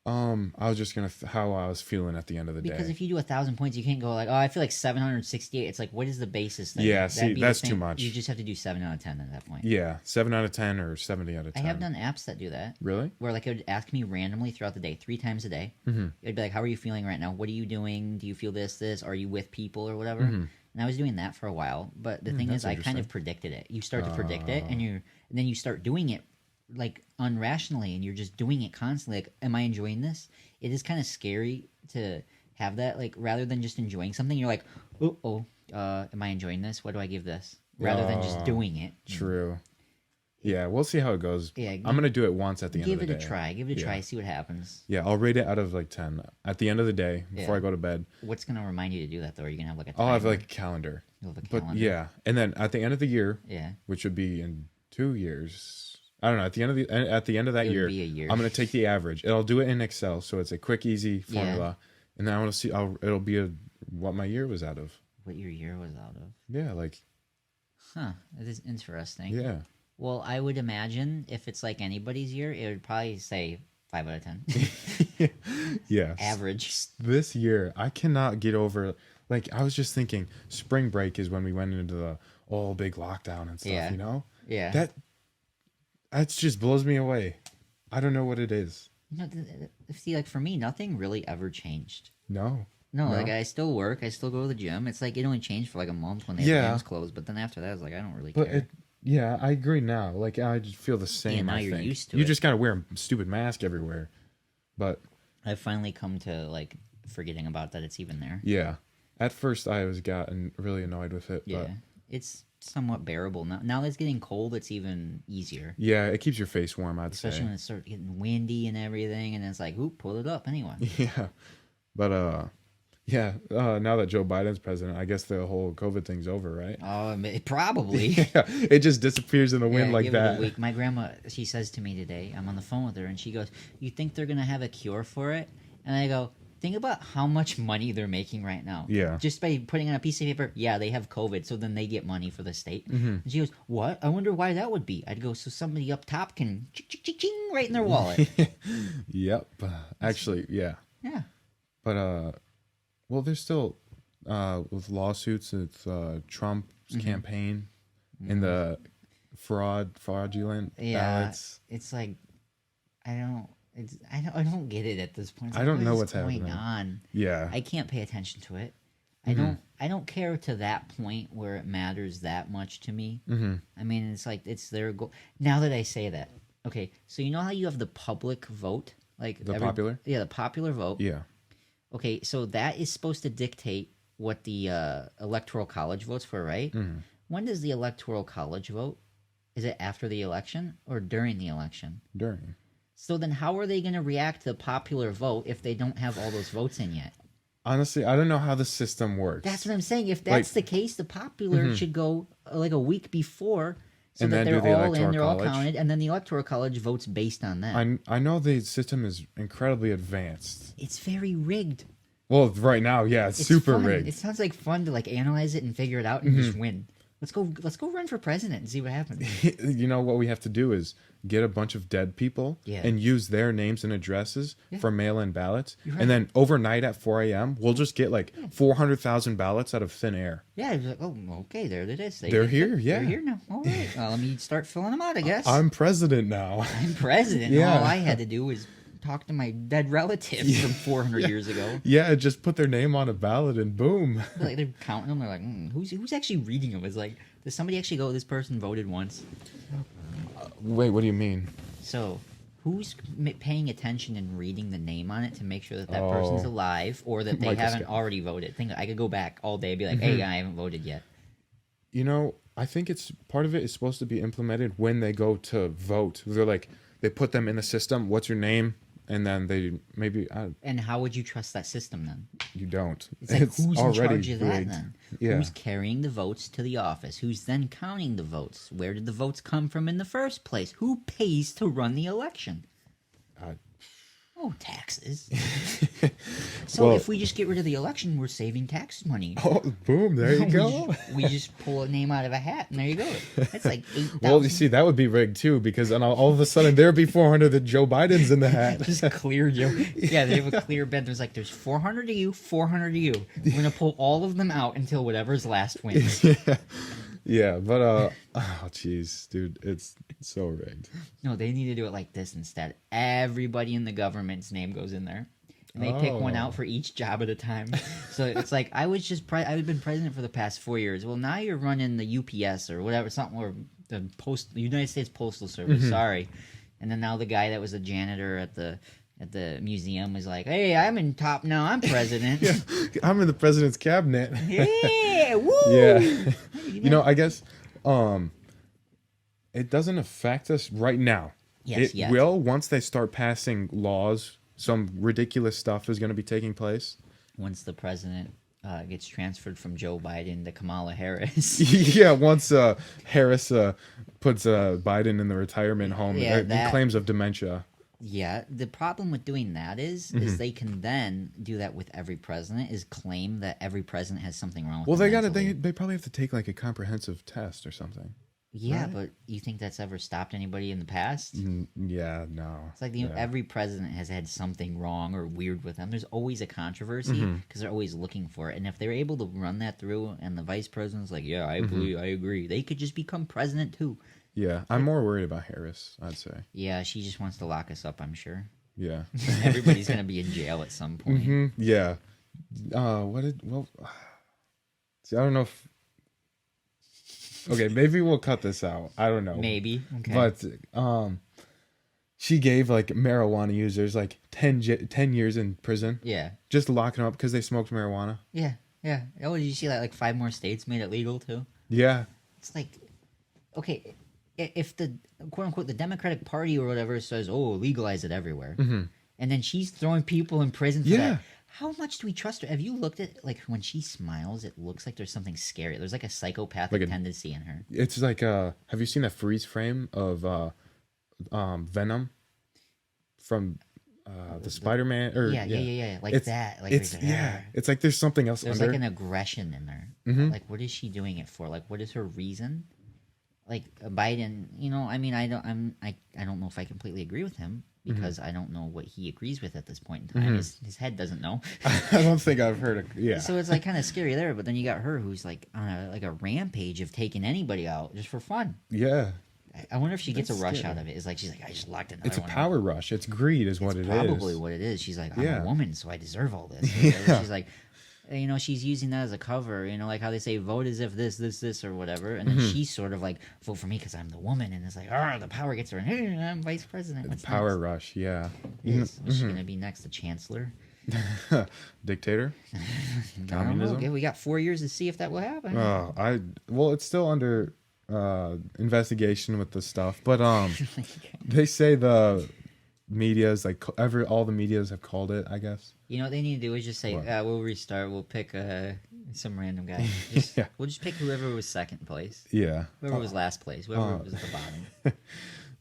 S1: I was just going to, how I was feeling at the end of the
S2: Because
S1: day.
S2: if you do 1,000 points, you can't go like, oh, I feel like 768. It's like, what is the basis thing?
S1: Yeah,
S2: That'd
S1: see,
S2: be the
S1: that's
S2: thing.
S1: too much.
S2: You just have to do 7 out of 10 at that point.
S1: Yeah, 7 out of 10 or 70 out of
S2: I
S1: 10.
S2: have done apps that do that.
S1: Really?
S2: Where like it would ask me randomly throughout the day, 3 times a day. It would be like, how are you feeling right now? What are you doing? Do you feel this? Are you with people or whatever? And I was doing that for a while. But the thing is, I kind of predicted it. You start to predict it, and then you start doing it like unrationally, and you're just doing it constantly. Like, am I enjoying this? It is kind of scary to have that, like, rather than just enjoying something, you're like, am I enjoying this? What do I give this? Rather than just doing it.
S1: True. Yeah, we'll see how it goes.
S2: Yeah,
S1: I'm going to do it once at the end of the day.
S2: Give it a try. Give it a try. See what happens.
S1: Yeah, I'll rate it out of like 10 at the end of the day before I go to bed.
S2: What's going to remind you to do that, though? Are you going to have like a
S1: I'll have
S2: timer?
S1: like a calendar.
S2: You'll have a
S1: But
S2: calendar.
S1: yeah, and then at the end of the year,
S2: Yeah.
S1: which would be in 2 years. I don't know. At the end of that
S2: It would
S1: year,
S2: be a year.
S1: I'm going to take the average. I'll do it in Excel, so it's a quick, easy formula. And then I want to see. It'll be what my year was out of.
S2: What your year was out of.
S1: Yeah, like.
S2: Huh. That is interesting.
S1: Yeah.
S2: Well, I would imagine if it's like anybody's year, it would probably say 5 out of 10.
S1: Yeah.
S2: Average.
S1: This year, I cannot get over. Like, I was just thinking, spring break is when we went into the big lockdown and stuff.
S2: Yeah.
S1: You know.
S2: Yeah.
S1: That just blows me away. I don't know what it is.
S2: No, see, like for me, nothing really ever changed.
S1: No.
S2: No, like I still work, I still go to the gym. It's like it only changed for like a month when the gyms closed, but then after that, I was like, I don't really care.
S1: Yeah, I agree now. Like I just feel the same.
S2: now
S1: I
S2: you're
S1: think.
S2: used to
S1: You
S2: it.
S1: just gotta wear a stupid mask everywhere. But
S2: I've finally come to like forgetting about that it's even there.
S1: yeah, at first I was gotten really annoyed with it.
S2: Yeah,
S1: But
S2: it's somewhat bearable now. Now that it's getting cold, it's even easier.
S1: yeah, it keeps your face warm. I'd
S2: Especially
S1: say.
S2: when it starts getting windy and everything, and it's like, oop, pull it up anyway.
S1: Yeah, but now that Joe Biden's president, I guess the whole COVID thing's over, right?
S2: Probably.
S1: Yeah, it just disappears in the wind like
S2: give it a
S1: that.
S2: week. My grandma, she says to me today, I'm on the phone with her, and she goes, "You think they're gonna have a cure for it?" And I go, "Think about how much money they're making right now.
S1: Yeah.
S2: Just by putting on a piece of paper, yeah, they have COVID, so then they get money for the state."
S1: Mm-hmm.
S2: And she goes, "What? I wonder why that would be." I'd go, "So somebody up top can ching right in their wallet."
S1: Yep. Actually, yeah.
S2: Yeah.
S1: But well, there's still with lawsuits with Trump's campaign and the fraudulent ballots.
S2: It's like I don't get it at this point. It's
S1: I
S2: like,
S1: don't
S2: what
S1: know
S2: is
S1: what's
S2: going
S1: happening.
S2: on.
S1: Yeah.
S2: I can't pay attention to it.
S1: Mm-hmm.
S2: I don't care to that point where it matters that much to me.
S1: Mm-hmm.
S2: I mean, it's like it's their goal. Now that I say that, okay, so you know how you have the public vote, like
S1: The popular?
S2: the popular vote.
S1: Yeah.
S2: Okay, so that is supposed to dictate what the electoral college votes for, right?
S1: Mm-hmm.
S2: When does the electoral college vote? Is it after the election or during the election?
S1: During.
S2: So then, how are they going to react to the popular vote if they don't have all those votes in yet?
S1: Honestly, I don't know how the system works.
S2: That's what I'm saying. If that's the case, the popular should go like a week before, so
S1: And
S2: that
S1: then do
S2: they're
S1: the
S2: all in,
S1: electoral
S2: they're all
S1: college?
S2: counted, and then the electoral college votes based on that.
S1: I know the system is incredibly advanced.
S2: It's very rigged.
S1: Well, right now, yeah, it's super
S2: fun.
S1: rigged.
S2: It sounds like fun to like analyze it and figure it out and just win. Let's go run for president and see what happens.
S1: You know what we have to do is get a bunch of dead people and use their names and addresses for mail-in ballots.
S2: Right.
S1: And then overnight at 4 a.m., we'll just get like 400,000 ballots out of thin air.
S2: Yeah, it was like, oh, okay, there it is.
S1: They're here,
S2: They're here now. All right, well, let me start filling them out, I guess.
S1: I'm president now.
S2: I'm president.
S1: Yeah.
S2: All I had to do was talk to my dead relatives from 400 years ago.
S1: Yeah, just put their name on a ballot and boom.
S2: Like they're counting them. They're like, who's actually reading them? It's like, does somebody actually go, this person voted once?
S1: Wait, what do you mean?
S2: So, who's paying attention and reading the name on it to make sure that person's alive or that they haven't already voted? I could go back all day and be like, hey, I haven't voted yet.
S1: You know, I think it's part of it is supposed to be implemented when they go to vote. They're like, they put them in the system. What's your name? And then they maybe...
S2: and how would you trust that system then?
S1: You don't.
S2: It's like, who's in charge of that
S1: rigged.
S2: then?
S1: Yeah.
S2: Who's carrying the votes to the office? Who's then counting the votes? Where did the votes come from in the first place? Who pays to run the election? Taxes. So if we just get rid of the election, we're saving tax money.
S1: Oh, boom, there you go.
S2: we just pull a name out of a hat, and there you go. That's like 8,000.
S1: Well, you see, that would be rigged, too, because then all of a sudden there'd be 400 that Joe Biden's in the hat.
S2: Just clear Joe. Yeah, they have a clear bed. There's 400 of you, 400 of you. We're going to pull all of them out until whatever's last wins.
S1: Yeah, but, oh, jeez, dude, it's so rigged.
S2: No, they need to do it like this instead. Everybody in the government's name goes in there. And they pick one out for each job at a time. So it's like, I've been president for the past 4 years. Well, now you're running the UPS or whatever, something, or the United States Postal Service, sorry. And then now the guy that was a janitor at the museum was like, hey, I'm in top now, I'm president.
S1: Yeah, I'm in the president's cabinet.
S2: Yeah, woo!
S1: Yeah. You know, I guess it doesn't affect us right now.
S2: Yes,
S1: it will once they start passing laws. Some ridiculous stuff is going to be taking place.
S2: Once the president gets transferred from Joe Biden to Kamala Harris.
S1: Yeah, once Harris puts Biden in the retirement home and claims of dementia.
S2: Yeah, the problem with doing that is they can then do that with every president, is claim that every president has something wrong with them.
S1: Well, they probably have to take like a comprehensive test or something.
S2: Yeah,
S1: right?
S2: But you think that's ever stopped anybody in the past?
S1: Yeah, no.
S2: It's like every president has had something wrong or weird with them. There's always a controversy because they're always looking for it. And if they're able to run that through and the vice president's like, yeah, I agree, they could just become president too.
S1: Yeah, I'm more worried about Harris, I'd say.
S2: Yeah, she just wants to lock us up, I'm sure.
S1: Yeah.
S2: Everybody's going to be in jail at some point.
S1: Yeah. See, I don't know if... Okay, maybe we'll cut this out. I don't know.
S2: Maybe. Okay.
S1: But she gave like marijuana users like 10 years in prison.
S2: Yeah.
S1: Just locking them up because they smoked marijuana.
S2: Yeah. Yeah. Oh, did you see that like 5 more states made it legal too?
S1: Yeah.
S2: It's like, okay, if the quote unquote the Democratic Party or whatever says, oh, legalize it everywhere, and then she's throwing people in prison for that. How much do we trust her? Have you looked at, like, when she smiles, it looks like there's something scary. There's, like, a psychopathic tendency in her.
S1: It's like, have you seen that freeze frame of Venom from the Spider-Man?
S2: Yeah. Like that. Like
S1: it's like there's something else
S2: there's
S1: under.
S2: like an aggression in there. Like, what is she doing it for? Like, what is her reason? Like, Biden, you know, I mean, I don't know if I completely agree with him. Because I don't know what he agrees with at this point in time. His head doesn't know.
S1: I don't think I've heard it. Yeah.
S2: So it's like kind of scary there. But then you got her who's like on a rampage of taking anybody out just for fun.
S1: Yeah.
S2: I wonder if she gets a rush out of it. It's like she's like, I just locked another one.
S1: It's a power rush. It's greed is what it is.
S2: Probably what it is. She's like, I'm a woman, so I deserve all this. She's like, you know, she's using that as a cover, you know, like how they say vote as if this or whatever, and then she's sort of like, vote for me because I'm the woman, and it's like, the power gets her, and hey, I'm vice president. What's
S1: power
S2: next?
S1: rush, yeah.
S2: Is she gonna be next, the chancellor?
S1: Dictator? Communism?
S2: Okay, we got 4 years to see if that will happen.
S1: Well, it's still under investigation with the stuff, but they say the media's like all the medias have called it, I guess.
S2: You know what they need to do is just say, we'll restart. We'll pick some random guy. We'll just pick whoever was second place.
S1: Yeah.
S2: Whoever was last place. Whoever was at the bottom.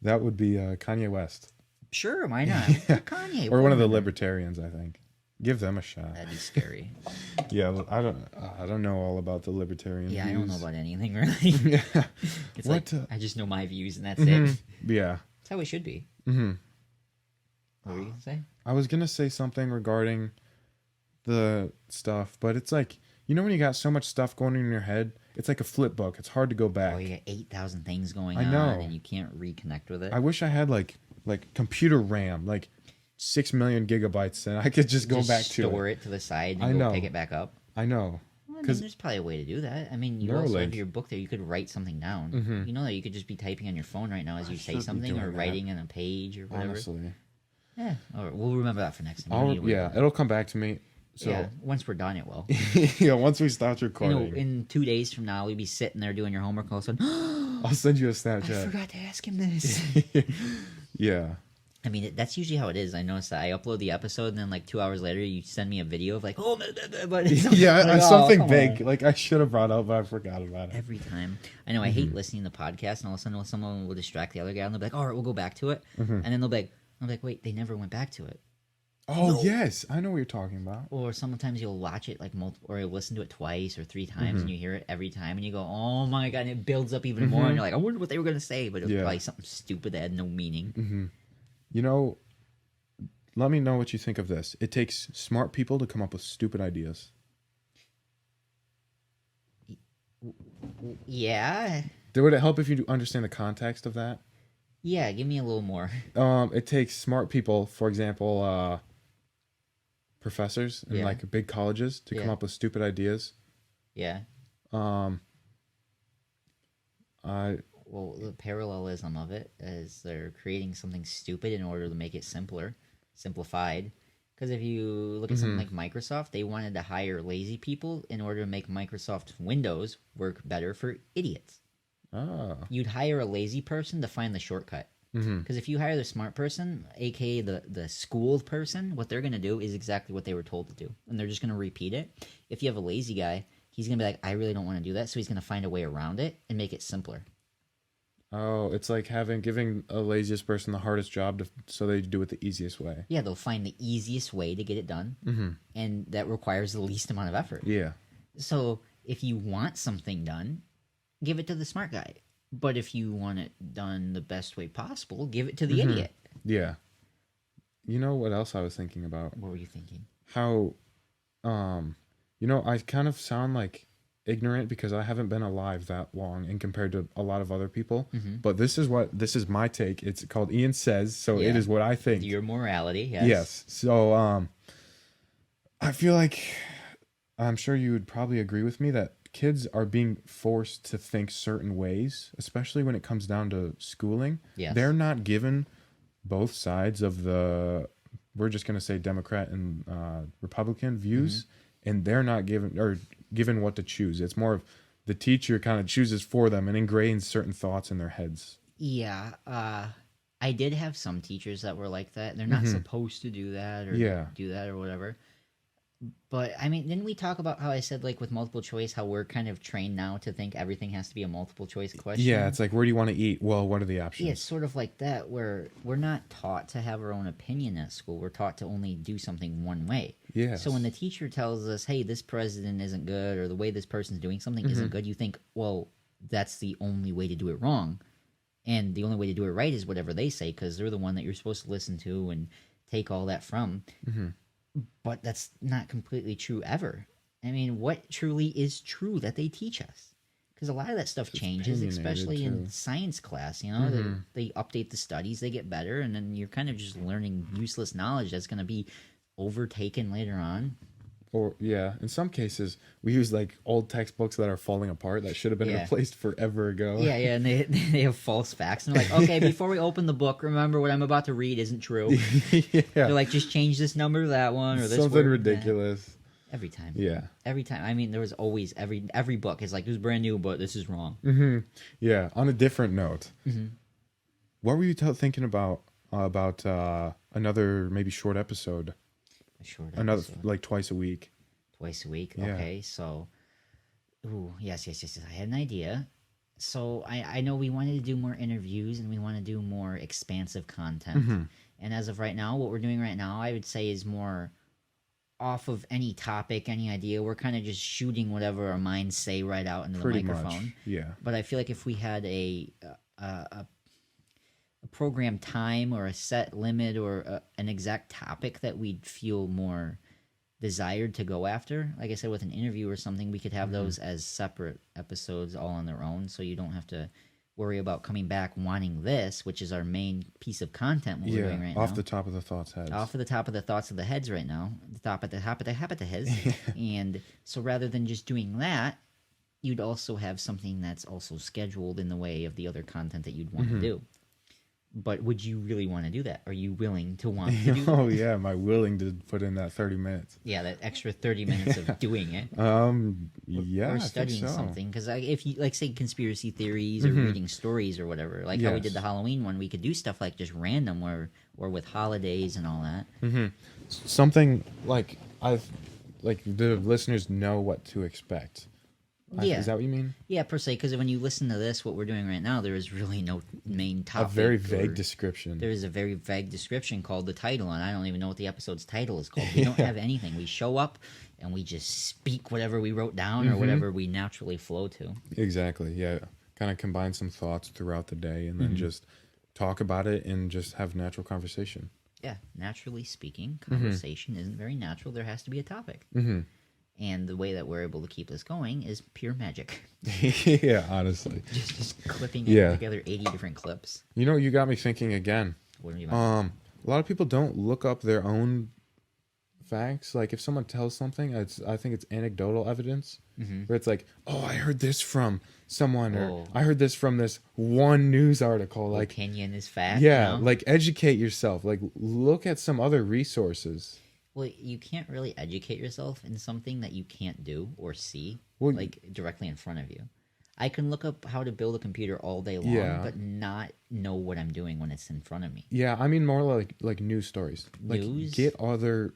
S1: That would be Kanye West.
S2: Sure, why not? Kanye.
S1: Or one of the libertarians, I think. Give them a shot.
S2: That'd be scary.
S1: Yeah, well, I don't know all about the libertarian
S2: Yeah,
S1: views.
S2: I don't know about anything really.
S1: Yeah.
S2: It's
S1: What,
S2: like I just know my views and that's
S1: Mhm.
S2: it.
S1: Yeah.
S2: That's how it should be.
S1: Hmm.
S2: What were you gonna say?
S1: I was gonna say something regarding the stuff, but it's like, you know when you got so much stuff going in your head, it's like a flip book. It's hard to go back.
S2: Oh, you got 8,000 things going
S1: I
S2: on,
S1: know.
S2: and you can't reconnect with it.
S1: I wish I had like computer RAM, like 6 million gigabytes, and I could just go back to
S2: store
S1: it.
S2: it to the side
S1: I
S2: and go
S1: know.
S2: pick it back up.
S1: I know.
S2: Well, I mean,
S1: 'Cause-
S2: there's probably a way to do that. I mean, you also have
S1: Neuralink.
S2: your book there. You could write something down.
S1: Mhm.
S2: You know that you could just be typing on your phone right now as
S1: I
S2: you say
S1: should be
S2: something, or
S1: doing that.
S2: writing on a page or whatever.
S1: Honestly.
S2: Yeah, or we'll remember that for next time. You don't need to worry about it.
S1: It'll come back to me. So
S2: Yeah, once we're done, it will.
S1: yeah, once we start
S2: You
S1: recording,
S2: know, in 2 days from now, we'll be sitting there doing your homework. All of a sudden,
S1: I'll send you a
S2: I
S1: Snapchat.
S2: forgot to ask him this.
S1: Yeah.
S2: I mean, that's usually how it is. I noticed that I upload the episode, and then like 2 hours later, you send me a video of like, oh, but
S1: Yeah,
S2: like, oh,
S1: something
S2: come
S1: big.
S2: on.
S1: Like I should have brought up, but I forgot about it.
S2: Every time. I know I hate listening to podcasts, and all of a sudden someone will distract the other guy, and they'll be like, all right, we'll go back to it. And then they'll be like, I'm like, wait, they never went back to it.
S1: Oh
S2: No.
S1: yes, I know what you're talking about.
S2: Or sometimes you'll watch it like multiple, or you'll listen to it twice or 3 times, and you hear it every time, and you go, "Oh my god!" And it builds up even more, and you're like, "I wonder what they were gonna say," but it was
S1: Yeah.
S2: probably something stupid that had no meaning.
S1: You know, let me know what you think of this. It takes smart people to come up with stupid ideas.
S2: Yeah,
S1: Would it help if you understand the context of that?
S2: yeah. Give me a little more.
S1: It takes smart people, for example, professors in
S2: Yeah.
S1: like big colleges, to come
S2: Yeah.
S1: up with stupid ideas.
S2: Yeah.
S1: I
S2: Well, the parallelism of it is they're creating something stupid in order to make it simplified. Because if you look at something like Microsoft, they wanted to hire lazy people in order to make Microsoft Windows work better for idiots. You'd hire a lazy person to find the shortcut. Because if you hire the smart person, aka the schooled person, what they're going to do is exactly what they were told to do. And they're just going to repeat it. If you have a lazy guy, he's going to be like, I really don't want to do that. So he's going to find a way around it and make it simpler.
S1: Oh, it's like giving a laziest person the hardest job so they do it the easiest way.
S2: Yeah, they'll find the easiest way to get it done. And that requires the least amount of effort.
S1: Yeah.
S2: So if you want something done, give it to the smart guy. But if you want it done the best way possible, give it to the idiot.
S1: Yeah. You know what else I was thinking about?
S2: What were you thinking?
S1: How, I kind of sound like ignorant because I haven't been alive that long and compared to a lot of other people. But this is my take. It's called Ian Says, so
S2: Yeah.
S1: it is what I think.
S2: Your morality, yes.
S1: Yes. So, I feel like I'm sure you would probably agree with me that kids are being forced to think certain ways, especially when it comes down to schooling.
S2: Yes.
S1: They're not given both sides of we're just going to say Democrat and Republican views, and they're not given what to choose. It's more of the teacher kind of chooses for them and ingrains certain thoughts in their heads.
S2: Yeah, I did have some teachers that were like that. They're not supposed to do that or do that or whatever. But, I mean, didn't we talk about how I said, like, with multiple choice, how we're kind of trained now to think everything has to be a multiple choice question?
S1: Yeah, it's like, where do you want to eat? Well, what are the
S2: Yeah,
S1: options?
S2: it's sort of like that, where we're not taught to have our own opinion at school. We're taught to only do something one way.
S1: Yes.
S2: So when the teacher tells us, hey, this president isn't good, or the way this person's doing something isn't good, you think, well, that's the only way to do it wrong. And the only way to do it right is whatever they say, because they're the one that you're supposed to listen to and take all that from. But that's not completely true ever. I mean, what truly is true that they teach us? Because a lot of that stuff changes,
S1: opinionated,
S2: especially in
S1: too.
S2: science class. You know, they update the studies, they get better, and then you're kind of just learning useless knowledge that's going to be overtaken later on.
S1: Or yeah, in some cases we use like old textbooks that are falling apart that should have been
S2: Yeah.
S1: replaced forever ago.
S2: Yeah, and they have false facts. And they're like, okay, before we open the book, remember what I'm about to read isn't true.
S1: Yeah.
S2: They're like, just change this number to that one or this
S1: Something
S2: word to that.
S1: ridiculous.
S2: Every time.
S1: Yeah.
S2: Every time. I mean, there was always every book is like, this is brand new, but this is wrong.
S1: Yeah. On a different note, what were you thinking about another maybe short episode?
S2: A short
S1: Another
S2: episode.
S1: like twice a week.
S2: Twice a week.
S1: Yeah.
S2: Okay, so, yes. I had an idea. So I know we wanted to do more interviews and we want to do more expansive content. And as of right now, what we're doing right now, I would say is more off of any topic, any idea. We're kind of just shooting whatever our minds say right out into
S1: Pretty
S2: the microphone.
S1: much, yeah.
S2: But I feel like if we had a program time or a set limit or an exact topic that we'd feel more desired to go after, like I said, with an interview or something, we could have those as separate episodes all on their own, so you don't have to worry about coming back wanting this, which is our main piece of content we're doing right now.
S1: Off the top of the thoughts heads.
S2: Off of the top of the thoughts of the heads right now. The top of the heads. And so rather than just doing that, you'd also have something that's also scheduled in the way of the other content that you'd want to do. But would you really want to do that? Are you willing to want to do that?
S1: Oh, yeah. Am I willing to put in that 30 minutes?
S2: Yeah, that extra 30 minutes of doing it.
S1: Yeah,
S2: Or
S1: I
S2: studying
S1: think so.
S2: something. Because if you, like, say, conspiracy theories or reading stories or whatever, like how we did the Halloween one, we could do stuff like just random or with holidays and all that.
S1: Something like the listeners know what to expect.
S2: Yeah.
S1: Is that what you mean?
S2: Yeah, per se, because when you listen to this, what we're doing right now, there is really no main topic.
S1: A very vague description.
S2: There is a very vague description called the title, and I don't even know what the episode's title is called. We don't have anything. We show up, and we just speak whatever we wrote down or whatever we naturally flow to.
S1: Exactly, yeah. Kind of combine some thoughts throughout the day and then just talk about it and just have natural conversation.
S2: Yeah, naturally speaking, conversation isn't very natural. There has to be a topic. And the way that we're able to keep this going is pure magic.
S1: Yeah, honestly.
S2: Just clipping together 80 different clips.
S1: You know, you got me thinking again.
S2: What do you
S1: A lot of people don't look up their own facts. Like, if someone tells something, I think it's anecdotal evidence. Where it's like, oh, I heard this from someone, or I heard this from this one news article. Like,
S2: opinion is fact.
S1: yeah,
S2: you know?
S1: like, educate yourself. Like, look at some other resources.
S2: Well, you can't really educate yourself in something that you can't do or see,
S1: Well,
S2: like, directly in front of you. I can look up how to build a computer all day long, but not know what I'm doing when it's in front of me.
S1: Yeah, I mean more like news stories. Like,
S2: News?
S1: get other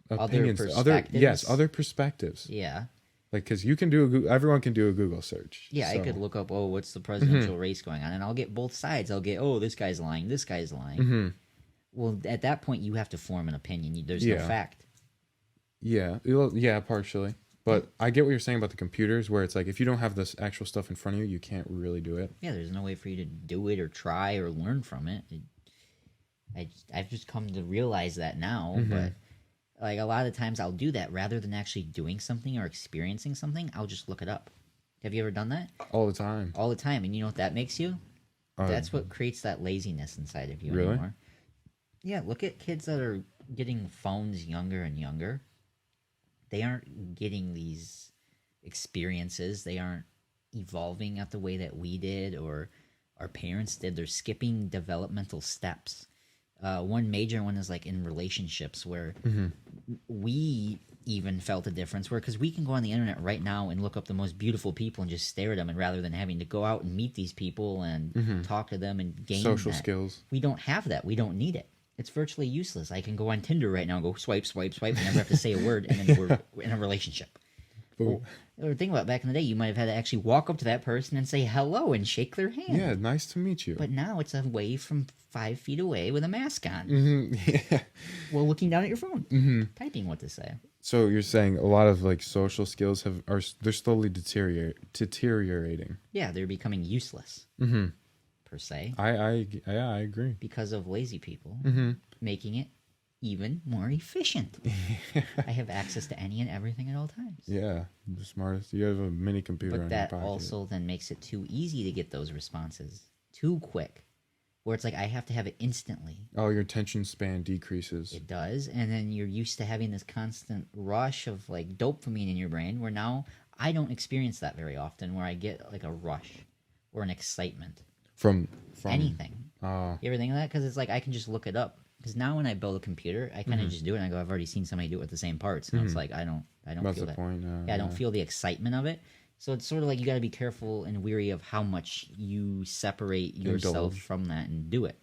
S1: opinions,
S2: perspectives?
S1: other perspectives.
S2: Yeah.
S1: Like, because you can do everyone can do a Google search.
S2: Yeah,
S1: so.
S2: I could look up, what's the presidential race going on? And I'll get both sides. I'll get, this guy's lying, this guy's lying. Well, at that point, you have to form an opinion. There's no fact.
S1: Yeah, yeah, partially. But I get what you're saying about the computers, where it's like, if you don't have this actual stuff in front of you, you can't really do it.
S2: Yeah, there's no way for you to do it or try or learn from it. I've just come to realize that now, but like a lot of times I'll do that rather than actually doing something or experiencing something. I'll just look it up. Have you ever done that?
S1: All the time.
S2: All the time. And you know what that makes you? That's what creates that laziness inside of you anymore. Yeah, look at kids that are getting phones younger and younger. They aren't getting these experiences. They aren't evolving at the way that we did or our parents did. They're skipping developmental steps. One major one is like in relationships where we even felt a difference because we can go on the internet right now and look up the most beautiful people and just stare at them, and rather than having to go out and meet these people and talk to them and gain
S1: social
S2: that,
S1: skills.
S2: We don't have that. We don't need it. It's virtually useless. I can go on Tinder right now and go swipe, swipe, swipe, and never have to say a word, and then we're in a relationship. Well, think about it, back in the day, you might have had to actually walk up to that person and say hello and shake their hand.
S1: Yeah, nice to meet you.
S2: But now it's a wave from 5 feet away with a mask on.
S1: Yeah.
S2: While looking down at your phone, typing what to say.
S1: So you're saying a lot of like social skills they're slowly deteriorating.
S2: Yeah, they're becoming useless. Per se.
S1: I agree.
S2: Because of lazy people making it even more efficient. I have access to any and everything at all times.
S1: Yeah, the smartest. You have a mini computer
S2: but
S1: on
S2: that
S1: your pocket.
S2: also then makes it too easy to get those responses. Too quick. Where it's like, I have to have it instantly.
S1: Oh, your attention span decreases.
S2: It does. And then you're used to having this constant rush of like dopamine in your brain, where now I don't experience that very often, where I get like a rush or an excitement.
S1: From
S2: anything. You ever think of that? Because it's like I can just look it up. Because now when I build a computer, I kind of just do it and I go, I've already seen somebody do it with the same parts. And it's like I don't
S1: That's
S2: feel
S1: the
S2: that.
S1: point.
S2: I don't feel the excitement of it. So it's sort of like you got to be careful and weary of how much you separate yourself from that and do it.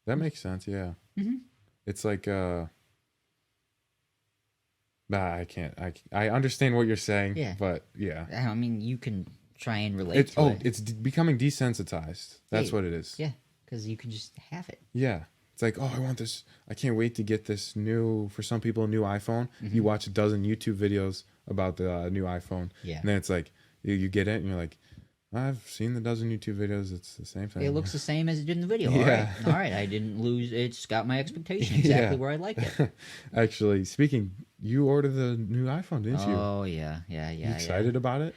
S1: That makes sense. Yeah. It's like I can't. I understand what you're saying.
S2: Yeah.
S1: But yeah.
S2: I mean, you can try and relate to it.
S1: It's becoming desensitized. That's what it is.
S2: Yeah, because you can just have it.
S1: Yeah. It's like, oh, I want this. I can't wait to get this new, for some people, a new iPhone. You watch a dozen YouTube videos about the new iPhone.
S2: Yeah.
S1: And then it's like, you get it and you're like, I've seen the dozen YouTube videos. It's the same thing.
S2: It looks the same as it did in the video.
S1: Yeah.
S2: All right. I didn't lose. It's got my expectation exactly where I like it.
S1: Actually, speaking, you ordered the new iPhone, didn't you?
S2: Oh, yeah.
S1: You excited about it?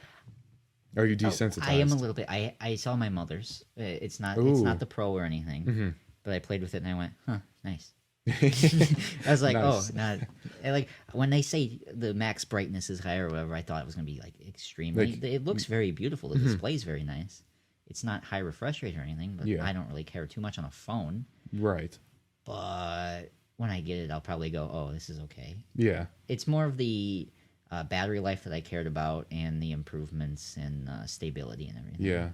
S1: Or are you desensitized?
S2: I am a little bit. I saw my mother's. It's not the Pro or anything. But I played with it and I went, huh, nice. I was like,
S1: Nice.
S2: oh, not like when they say the max brightness is higher or whatever. I thought it was gonna be like extremely.
S1: Like,
S2: it looks very beautiful. The display's very nice. It's not high refresh rate or anything, but
S1: Yeah.
S2: I don't really care too much on a phone.
S1: Right.
S2: But when I get it, I'll probably go, oh, this is okay.
S1: Yeah.
S2: It's more of the battery life that I cared about and the improvements and stability and everything.
S1: Yeah.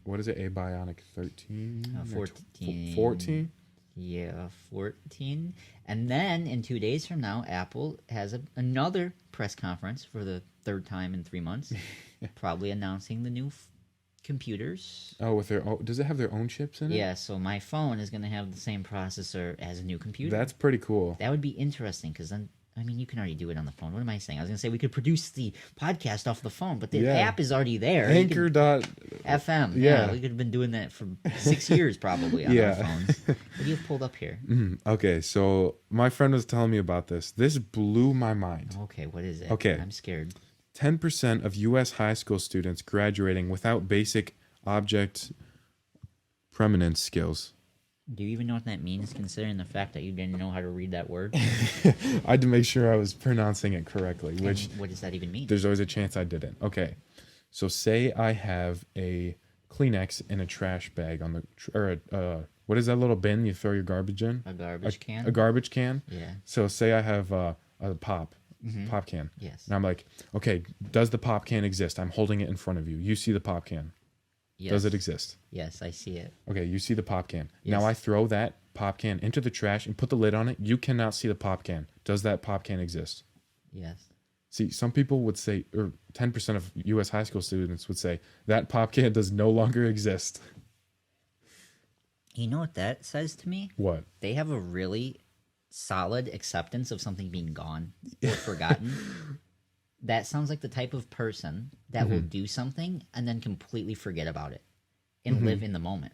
S1: What is it? A Bionic 13?
S2: 14.
S1: 14?
S2: Yeah, 14. And then in 2 days from now, Apple has another press conference for the third time in 3 months, probably announcing the new computers.
S1: Oh, with their own, does it have their own chips in it?
S2: Yeah, so my phone is going to have the same processor as a new computer.
S1: That's pretty cool.
S2: That would be interesting because then, I mean, you can already do it on the phone. What am I saying? I was going to say we could produce the podcast off the phone, but the app is already there.
S1: Anchor dot
S2: FM.
S1: Yeah.
S2: We could have been doing that for 6 years probably on our phones. What do you have pulled up here?
S1: Okay, so my friend was telling me about this. This blew my mind.
S2: Okay, what is it?
S1: Okay.
S2: I'm scared.
S1: 10% of U.S. high school students graduating without basic object permanence skills.
S2: Do you even know what that means, considering the fact that you didn't know how to read that word?
S1: I had to make sure I was pronouncing it correctly, which
S2: And what does that even mean?
S1: there's always a chance I didn't. Okay, so say I have a Kleenex in a trash bag on what is that little bin you throw your garbage in?
S2: A garbage can?
S1: A garbage can?
S2: Yeah.
S1: So say I have a pop can.
S2: Yes.
S1: And I'm like, okay, does the pop can exist? I'm holding it in front of you. You see the pop can.
S2: Yes.
S1: Does it exist?
S2: Yes, I see it.
S1: Okay, you see the pop can.
S2: Yes.
S1: Now I throw that pop can into the trash and put the lid on it. You cannot see the pop can. Does that pop can exist?
S2: Yes.
S1: See, some people would say, or 10% of U.S. high school students would say, that pop can does no longer exist.
S2: You know what that says to me?
S1: What?
S2: They have a really solid acceptance of something being gone or forgotten. That sounds like the type of person that will do something and then completely forget about it and live in the moment.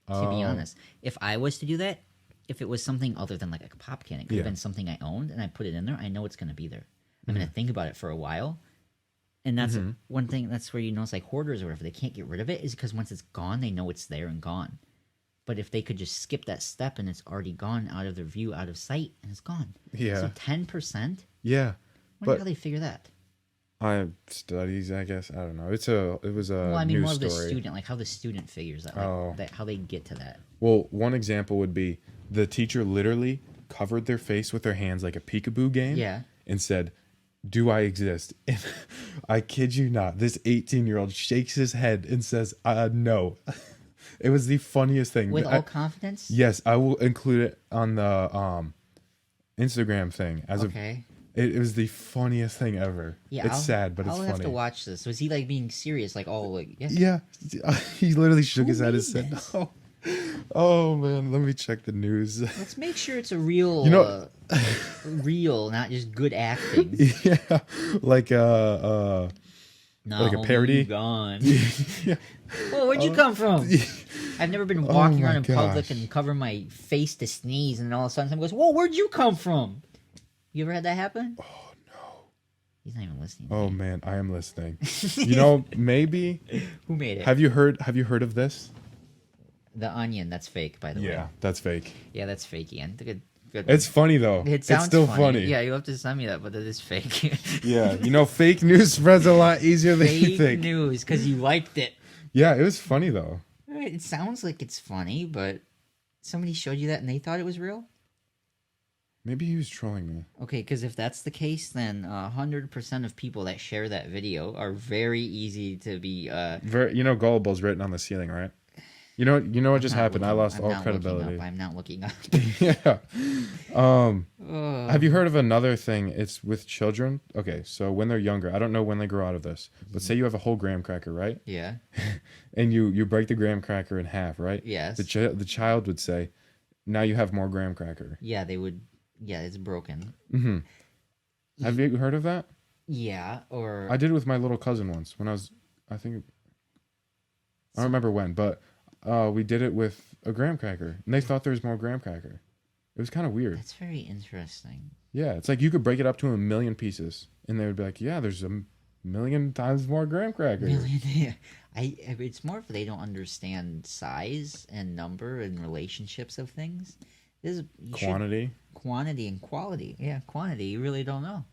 S2: To be honest, if I was to do that, if it was something other than like a pop can, it could have been something I owned and I put it in there, I know it's going to be there. I'm going to think about it for a while. And that's one thing, that's where you notice like hoarders or whatever, they can't get rid of it, is because once it's gone, they know it's there and gone. But if they could just skip that step and it's already gone out of their view, out of sight, and it's gone.
S1: Yeah.
S2: So 10%?
S1: Yeah.
S2: I wonder how they figure that.
S1: I studies, I guess. I don't know. It was a
S2: Well, I mean,
S1: news
S2: more of the
S1: story.
S2: student, like how the student figures that, like how they get to that.
S1: Well, one example would be the teacher literally covered their face with their hands like a peekaboo game.
S2: Yeah.
S1: And said, "Do I exist?" And I kid you not, this 18-year-old shakes his head and says, "No." It was the funniest thing.
S2: With all confidence?
S1: Yes, I will include it on the Instagram thing.
S2: Okay.
S1: It was the funniest thing ever.
S2: Yeah,
S1: It's sad, but it's
S2: I'll
S1: funny.
S2: have to watch this. Was he like being serious? Like, oh, like, yeah.
S1: Yeah, he literally shook his head and
S2: made
S1: said,
S2: this?
S1: "No." Oh man, let me check the news.
S2: Let's make sure it's a real,
S1: You know-
S2: real, not just good acting.
S1: Yeah, like a parody.
S2: Gone.
S1: Yeah.
S2: Well, where'd you come from? I've never been walking
S1: my
S2: around in public
S1: gosh.
S2: and cover my face to sneeze, and all of a sudden someone goes, "Whoa, where'd you come from?" You ever had that happen?
S1: Oh no.
S2: He's not even listening.
S1: Oh man, I am listening. You know, maybe.
S2: Who made it?
S1: Have you heard of this?
S2: The Onion. That's fake, by the way.
S1: that's fake.
S2: Yeah, that's fake, Ian. Good.
S1: It's funny though.
S2: It sounds
S1: it's still funny.
S2: Yeah, you'll have to send me that, but it is fake.
S1: Yeah, you know, fake news spreads a lot easier than you
S2: Fake
S1: think.
S2: news, because you liked it.
S1: Yeah, it was funny though.
S2: It sounds like it's funny, but somebody showed you that and they thought it was real?
S1: Maybe he was trolling me.
S2: Okay, because if that's the case, then 100% of people that share that video are very easy to be...
S1: Gullible's written on the ceiling, right? You know what just happened? I lost all credibility.
S2: I'm not looking up.
S1: Yeah. Have you heard of another thing? It's with children. Okay, so when they're younger, I don't know when they grow out of this, but say you have a whole graham cracker, right?
S2: Yeah.
S1: And you break the graham cracker in half, right?
S2: Yes.
S1: The child would say, Now you have more graham cracker.
S2: Yeah, they would. Yeah, it's broken.
S1: Mm-hmm. Have you heard of that?
S2: Yeah, or
S1: I did it with my little cousin once when I was, I think, I don't remember when, but we did it with a graham cracker, and they thought there was more graham cracker. It was kind of weird.
S2: that's very interesting.
S1: Yeah, it's like you could break it up to a million pieces, and they would be like, "Yeah, there's a million times more graham cracker."
S2: Million. It's more if they don't understand size and number and relationships of things.
S1: Quantity.
S2: Quantity and quality. Yeah, quantity. You really don't know.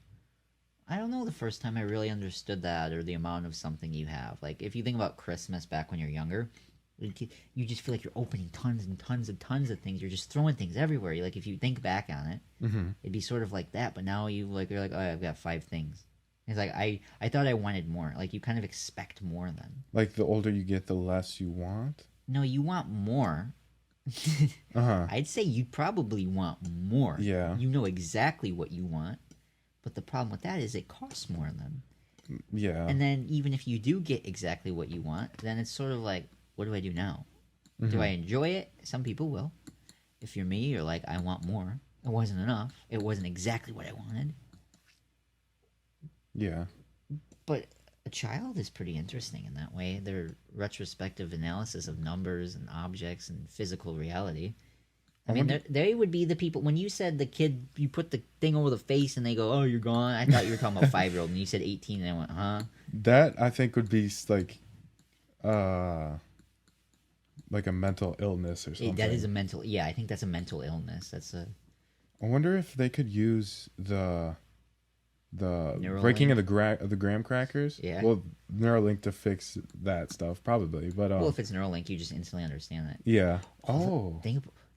S2: I don't know the first time I really understood that or the amount of something you have. Like if you think about Christmas back when you're younger, you just feel like you're opening tons and tons and tons of things. You're just throwing things everywhere. Like if you think back on it, it'd be sort of like that. But now you're like, oh, I've got 5 things. It's like I thought I wanted more. Like you kind of expect more then.
S1: Like the older you get, the less you want.
S2: No, you want more. I'd say you probably want more.
S1: Yeah.
S2: You know exactly what you want, but the problem with that is it costs more then.
S1: Yeah.
S2: And then even if you do get exactly what you want, then it's sort of like, what do I do now? Do I enjoy it? Some people will. If you're me, you're like, I want more. It wasn't enough. It wasn't exactly what I wanted.
S1: Yeah.
S2: But a child is pretty interesting in that way. Their retrospective analysis of numbers and objects and physical reality. I mean, they would be the people. When you said the kid, you put the thing over the face and they go, oh, you're gone. I thought you were talking about 5-year-old. And you said 18 and I went, huh?
S1: That, I think, would be like a mental illness or something.
S2: That is a mental, yeah, I think that's a mental illness.
S1: I wonder if they could use the
S2: Neuralink?
S1: breaking of the graham crackers.
S2: Yeah.
S1: Well, Neuralink to fix that stuff, probably. But
S2: well, if it's Neuralink, you just instantly understand that.
S1: yeah.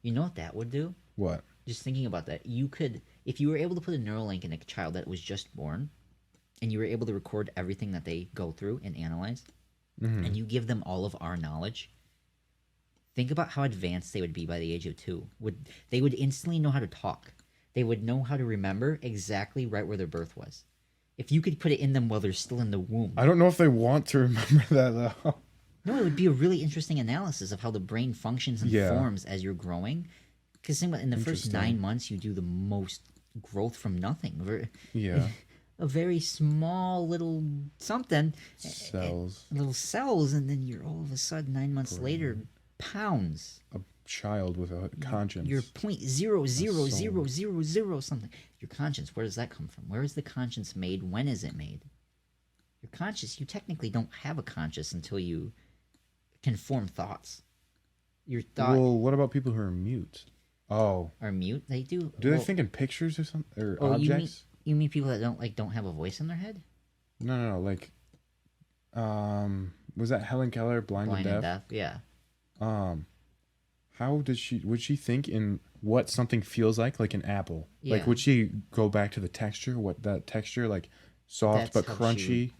S2: You know what that would do?
S1: What?
S2: Just thinking about that, you could, if you were able to put a Neuralink in a child that was just born, and you were able to record everything that they go through and analyze, and you give them all of our knowledge, think about how advanced they would be by the age of 2. They would instantly know how to talk. They would know how to remember exactly right where their birth was. If you could put it in them while they're still in the womb.
S1: I don't know if they want to remember that, though.
S2: No, it would be a really interesting analysis of how the brain functions and forms as you're growing. Because in the first 9 months, you do the most growth from nothing.
S1: Yeah.
S2: A very small little something.
S1: Cells.
S2: Little cells, and then you're all of a sudden 9 months later, pounds.
S1: A child with a conscience.
S2: You're 0.00000 something. Your conscience, where does that come from? Where is the conscience made? When is it made? Your conscience, you technically don't have a conscience until you can form thoughts. Your thought.
S1: Well, what about people who are mute? Oh.
S2: Are mute? They do.
S1: Do they think in pictures or something? Or objects?
S2: You mean people that don't have a voice in their head?
S1: No. Like, was that Helen Keller, Blind and Deaf?
S2: Yeah.
S1: How would she think in what something feels like an apple?
S2: Yeah.
S1: Like, would she go back to the texture? What that texture, like soft but crunchy?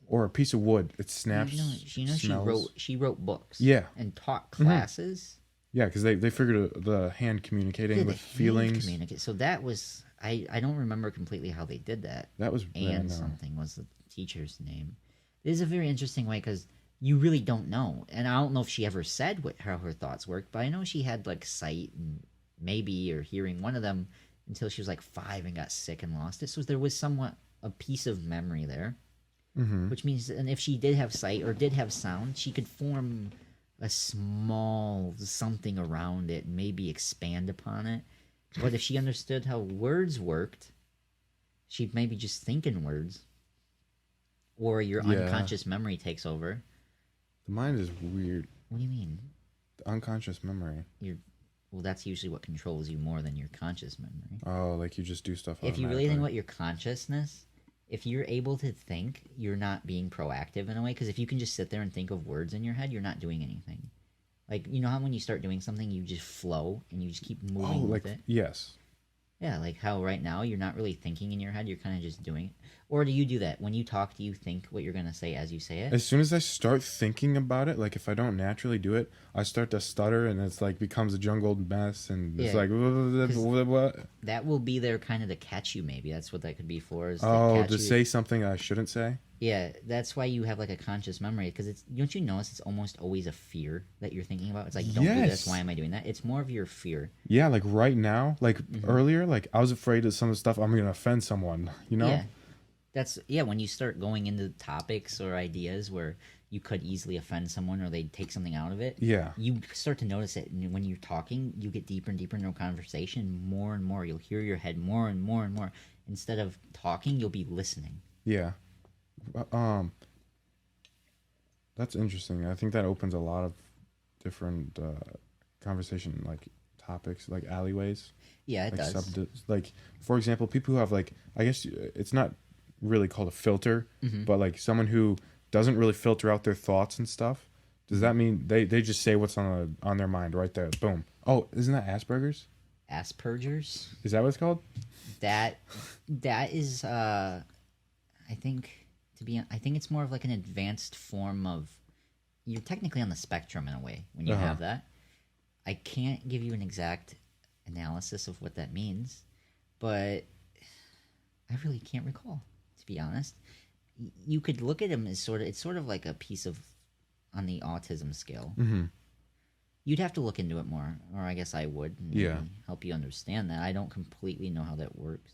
S1: Or a piece of wood. It snaps.
S2: She wrote books.
S1: Yeah.
S2: And taught classes.
S1: Yeah, because they figured the hand communicating with feelings.
S2: So that was I don't remember completely how they did that.
S1: That was
S2: Anne something was the teacher's name. It is a very interesting way because you really don't know, and I don't know if she ever said how her thoughts worked, but I know she had like sight and maybe or hearing, one of them, until she was like 5 and got sick and lost it. So there was somewhat a piece of memory there, which means, and if she did have sight or did have sound, she could form a small something around it, maybe expand upon it. But if she understood how words worked, she'd maybe just think in words. Or your unconscious memory takes over.
S1: The mind is weird.
S2: What do you mean?
S1: The unconscious memory.
S2: Well, that's usually what controls you more than your conscious memory.
S1: Oh, like you just do stuff
S2: If you really think about your consciousness, if you're able to think, you're not being proactive in a way. Because if you can just sit there and think of words in your head, you're not doing anything. Like, you know how when you start doing something, you just flow and you just keep moving with it?
S1: Yes.
S2: Yeah, like how right now you're not really thinking in your head, you're kind of just doing it. Or do you do that? When you talk, do you think what you're going to say as you say it?
S1: As soon as I start thinking about it, like if I don't naturally do it, I start to stutter and it's like becomes a jungled mess and it's like, what?
S2: That will be there kind of to catch you maybe. That's what that could be for. Is
S1: to say something I shouldn't say?
S2: Yeah, that's why you have like a conscious memory, because it's, don't you notice it's almost always a fear that you're thinking about? It's like, don't do this.
S1: Yes.
S2: Why am I doing that? It's more of your fear.
S1: Yeah, like right now, like earlier, like I was afraid of some of the stuff I'm going to offend someone, you know?
S2: Yeah, that's when you start going into topics or ideas where you could easily offend someone or they take something out of it.
S1: Yeah.
S2: You start to notice it, and when you're talking, you get deeper and deeper into a conversation. More and more, you'll hear your head more and more and more. Instead of talking, you'll be listening.
S1: Yeah. That's interesting. I think that opens a lot of different conversation, like topics, like alleyways.
S2: Yeah, it
S1: like
S2: does.
S1: Like, for example, people who have like, I guess it's not really called a filter, but like someone who doesn't really filter out their thoughts and stuff. Does that mean they just say what's on their mind right there? Boom. Oh, isn't that Asperger's?
S2: Asperger's?
S1: Is that what it's called?
S2: That is I think I think it's more of like an advanced form of, you're technically on the spectrum in a way when you have that. I can't give you an exact analysis of what that means, but I really can't recall, to be honest. You could look at him as it's sort of like a piece of, on the autism scale. You'd have to look into it more, or I guess I would, and maybe help you understand that. I don't completely know how that works,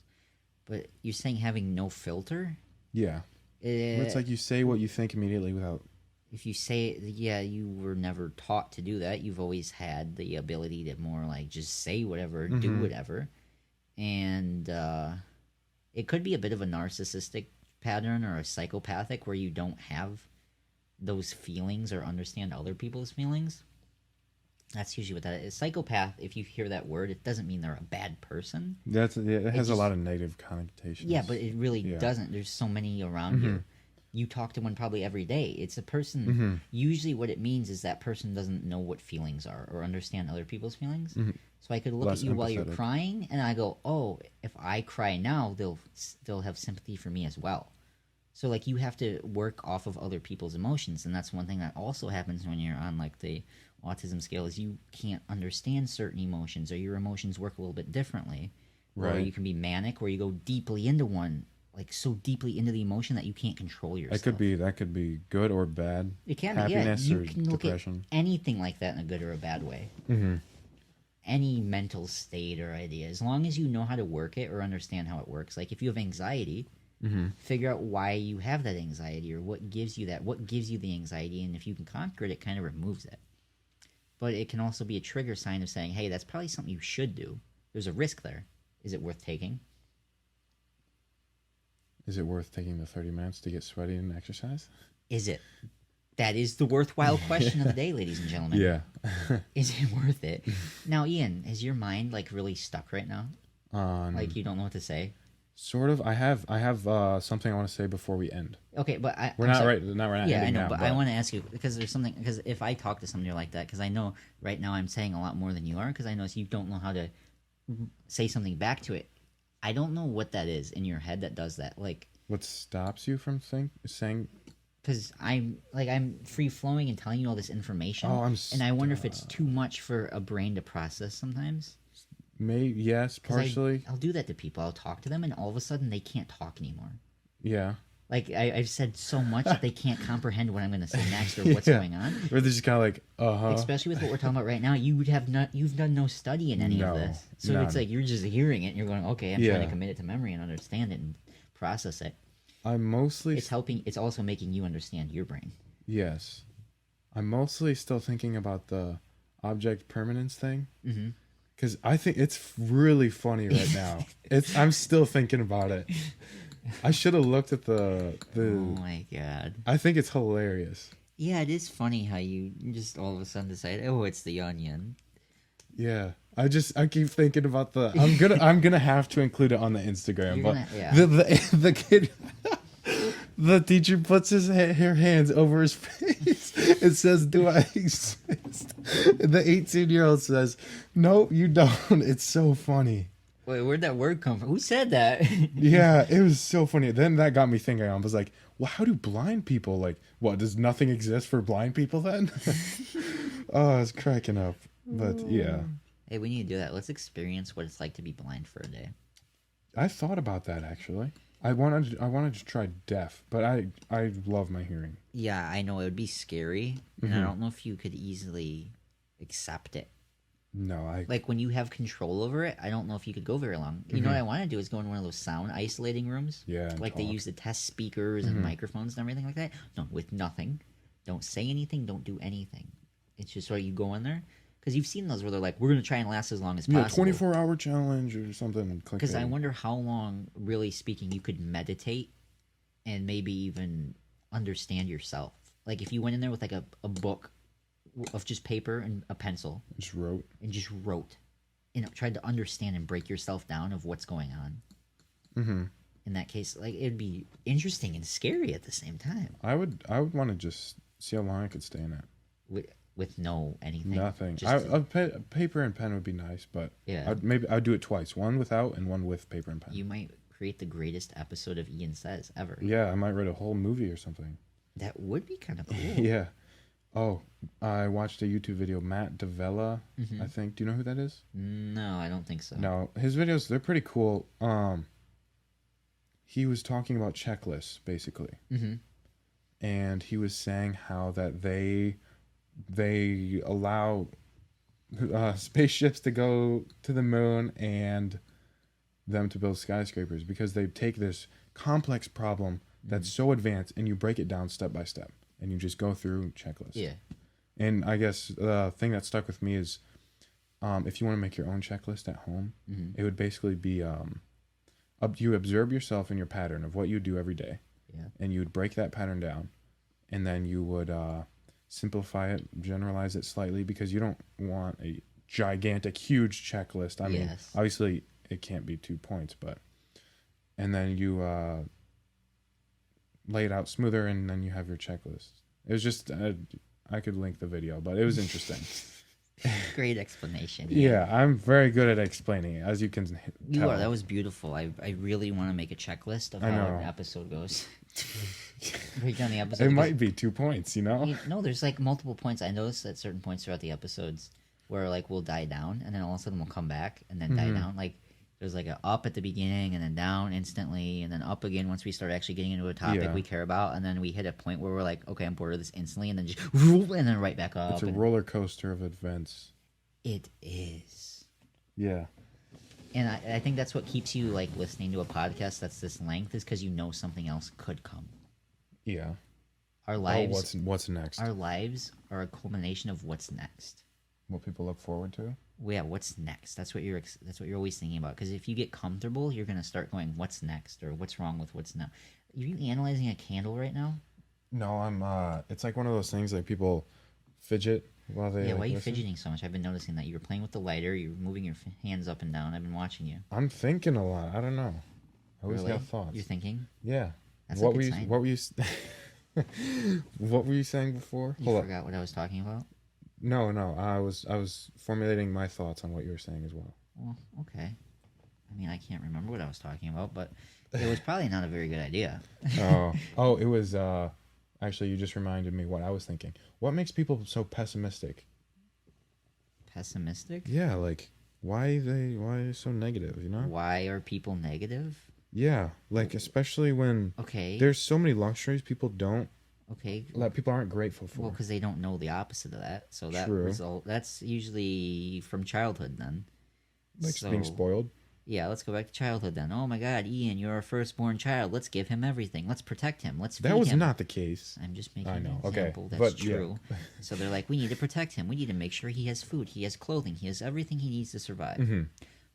S2: but you're saying having no filter.
S1: Yeah. It's like you say what you think immediately without.
S2: If you say, yeah, you were never taught to do that. You've always had the ability to more like just say whatever, do whatever, and it could be a bit of a narcissistic pattern or a psychopathic where you don't have those feelings or understand other people's feelings. That's usually what that is. Psychopath, if you hear that word, it doesn't mean they're a bad person.
S1: It has a lot of negative connotations.
S2: Yeah, but it really doesn't. There's so many around you. You talk to one probably every day. It's a person. Usually what it means is that person doesn't know what feelings are or understand other people's feelings. So I could look at you while you're crying, and I go, oh, if I cry now, they'll have sympathy for me as well. So like you have to work off of other people's emotions, and that's one thing that also happens when you're on like the autism scale, is you can't understand certain emotions, or your emotions work a little bit differently. Right. Or you can be manic, where you go deeply into one, like so deeply into the emotion that you can't control yourself.
S1: That could be good or bad.
S2: It can
S1: happiness
S2: be, yeah.
S1: or
S2: You can look
S1: depression.
S2: at anything like that in a good or a bad way. Any mental state or idea, as long as you know how to work it or understand how it works. Like if you have anxiety, figure out why you have that anxiety, or what gives you the anxiety, and if you can conquer it, it kind of removes it. But it can also be a trigger sign of saying, hey, that's probably something you should do. There's a risk there. Is it worth taking?
S1: Is it worth taking the 30 minutes to get sweaty and exercise?
S2: Is it? That is the worthwhile question of the day, ladies and gentlemen.
S1: Yeah.
S2: Is it worth it? Now, Ian, is your mind like really stuck right now? Like you don't know what to say?
S1: Sort of. I have something I want to say before we end.
S2: Okay, but
S1: we're not right now.
S2: Yeah, I know, but I want to ask you, because there's something, because if I talk to somebody like that, because I know right now I'm saying a lot more than you are, because I know you don't know how to say something back to it. I don't know what that is in your head that does that. Like,
S1: what stops you from saying?
S2: Because I'm free flowing and telling you all this information.
S1: Oh,
S2: and I wonder if it's too much for a brain to process sometimes.
S1: Maybe, yes, partially.
S2: I'll do that to people. I'll talk to them, and all of a sudden they can't talk anymore.
S1: Yeah.
S2: Like I've said so much that they can't comprehend what I'm going to say next or what's going on.
S1: Or they're just kind of like,
S2: Especially with what we're talking about right now, you've done no study in any of this, so
S1: none.
S2: It's like you're just hearing it and you're going, okay, I'm trying to commit it to memory and understand it and process it. It's also making you understand your brain.
S1: Yes, I'm mostly still thinking about the object permanence thing. Because I think it's really funny right now. I'm still thinking about it. I should have looked at the. Oh
S2: my god!
S1: I think it's hilarious.
S2: Yeah, it is funny how you just all of a sudden decide, oh, it's the onion.
S1: Yeah, I keep thinking about the. I'm gonna have to include it on the Instagram. The kid. The teacher puts her hands over his face and says, "Do I exist?" And the 18-year-old says, "No, you don't." It's so funny.
S2: Wait, where'd that word come from? Who said that?
S1: Yeah, it was so funny. Then that got me thinking. I was like, well, how do blind people, like, what, does nothing exist for blind people then? Oh, I was cracking up. But, yeah.
S2: Hey, we need to do that. Let's experience what it's like to be blind for a day.
S1: I thought about that, actually. wanted to try deaf, but I love my hearing.
S2: Yeah, I know it would be scary, and I don't know if you could easily accept it.
S1: No,
S2: Like when you have control over it, I don't know if you could go very long. You know what I want to do is go in one of those sound isolating rooms.
S1: Yeah, and
S2: Like they
S1: talk.
S2: use to test speakers and microphones and everything like that. No, with nothing. Don't say anything. Don't do anything. It's just where you go in there. Because you've seen those where they're like, we're going to try and last as long as
S1: Yeah,
S2: possible.
S1: 24-hour challenge or something.
S2: Because I wonder how long, really speaking, you could meditate and maybe even understand yourself. Like if you went in there with like a book of just paper and a pencil
S1: Just wrote.
S2: and just wrote and tried to understand and break yourself down of what's going on.
S1: Mm-hmm.
S2: In that case, like it'd be interesting and scary at the same time.
S1: I would want to just see how long I could stay in it.
S2: With no anything.
S1: Nothing.
S2: Just
S1: Paper and pen would be nice, but
S2: yeah.
S1: I'd do it twice. One without and one with paper and pen.
S2: You might create the greatest episode of Ian Says ever.
S1: Yeah, I might write a whole movie or something.
S2: That would be kind of cool.
S1: Yeah. Oh, I watched a YouTube video. Matt Davella, I think. Do you know who that is?
S2: No, I don't think so.
S1: No, his videos, they're pretty cool. He was talking about checklists, basically.
S2: Mm-hmm.
S1: And he was saying how that they allow spaceships to go to the moon and them to build skyscrapers because they take this complex problem that's so advanced and you break it down step by step and you just go through checklists.
S2: Yeah.
S1: And I guess the thing that stuck with me is if you want to make your own checklist at home, it would basically be you observe yourself in your pattern of what you do every day.
S2: Yeah.
S1: And you would break that pattern down and then you would simplify it, generalize it slightly because you don't want a gigantic, huge checklist. I mean, obviously it can't be 2 points, but and then you lay it out smoother and then you have your checklist. It was just I could link the video, but it was interesting.
S2: Great explanation.
S1: Yeah, I'm very good at explaining it, as you can tell.
S2: You are. That was beautiful. I really want to make a checklist of how an episode goes. Break down the episode.
S1: It might be 2 points, you know?
S2: No, there's like multiple points. I noticed at certain points throughout the episodes where like we'll die down and then all of a sudden we'll come back and then die down. Like there's like a up at the beginning and then down instantly and then up again once we start actually getting into a topic we care about, and then we hit a point where we're like, okay, I'm bored of this instantly, and then just and then right back up.
S1: It's a roller coaster of events.
S2: It is.
S1: Yeah.
S2: And I think that's what keeps you like listening to a podcast that's this length is because you know something else could come.
S1: Yeah.
S2: Our lives.
S1: What's next?
S2: Our lives are a culmination of what's next.
S1: What people look forward to.
S2: Well, yeah, what's next? That's what you're always thinking about. Because if you get comfortable, you're gonna start going, "What's next?" or "What's wrong with what's now?" Are you analyzing a candle right now?
S1: No, I'm. It's like one of those things like people fidget while they.
S2: Yeah, why are you
S1: listen.
S2: fidgeting so much? I've been noticing that you're playing with the lighter. You're moving your hands up and down. I've been watching you.
S1: I'm thinking a lot. I don't know. I always
S2: Really?
S1: got thoughts.
S2: You're thinking?
S1: Yeah.
S2: That's
S1: what
S2: a good
S1: were you?
S2: sign.
S1: What were you? What were you saying before?
S2: You
S1: Hold up.
S2: forgot what I was talking about?
S1: No. I was formulating my thoughts on what you were saying as well.
S2: Well, okay. I mean, I can't remember what I was talking about, but it was probably not a very good idea.
S1: Oh, it was. Actually, you just reminded me what I was thinking. What makes people so pessimistic?
S2: Pessimistic?
S1: Yeah, like why are they so negative? You know?
S2: Why are people negative?
S1: Yeah, like especially when
S2: Okay.
S1: there's so many luxuries people don't.
S2: Okay.
S1: That people aren't grateful for.
S2: Well, because they don't know the opposite of that. So that
S1: True.
S2: that's usually from childhood then.
S1: Like being spoiled.
S2: Yeah, let's go back to childhood then. Oh my God, Ian, you're our firstborn child. Let's give him everything. Let's protect him. Let's feed
S1: That was
S2: him.
S1: not the case.
S2: I'm just making
S1: I
S2: an
S1: know. Okay,
S2: example. That's
S1: but, yeah.
S2: true. So they're like, we need to protect him. We need to make sure he has food. He has clothing. He has everything he needs to survive.
S1: Mm-hmm.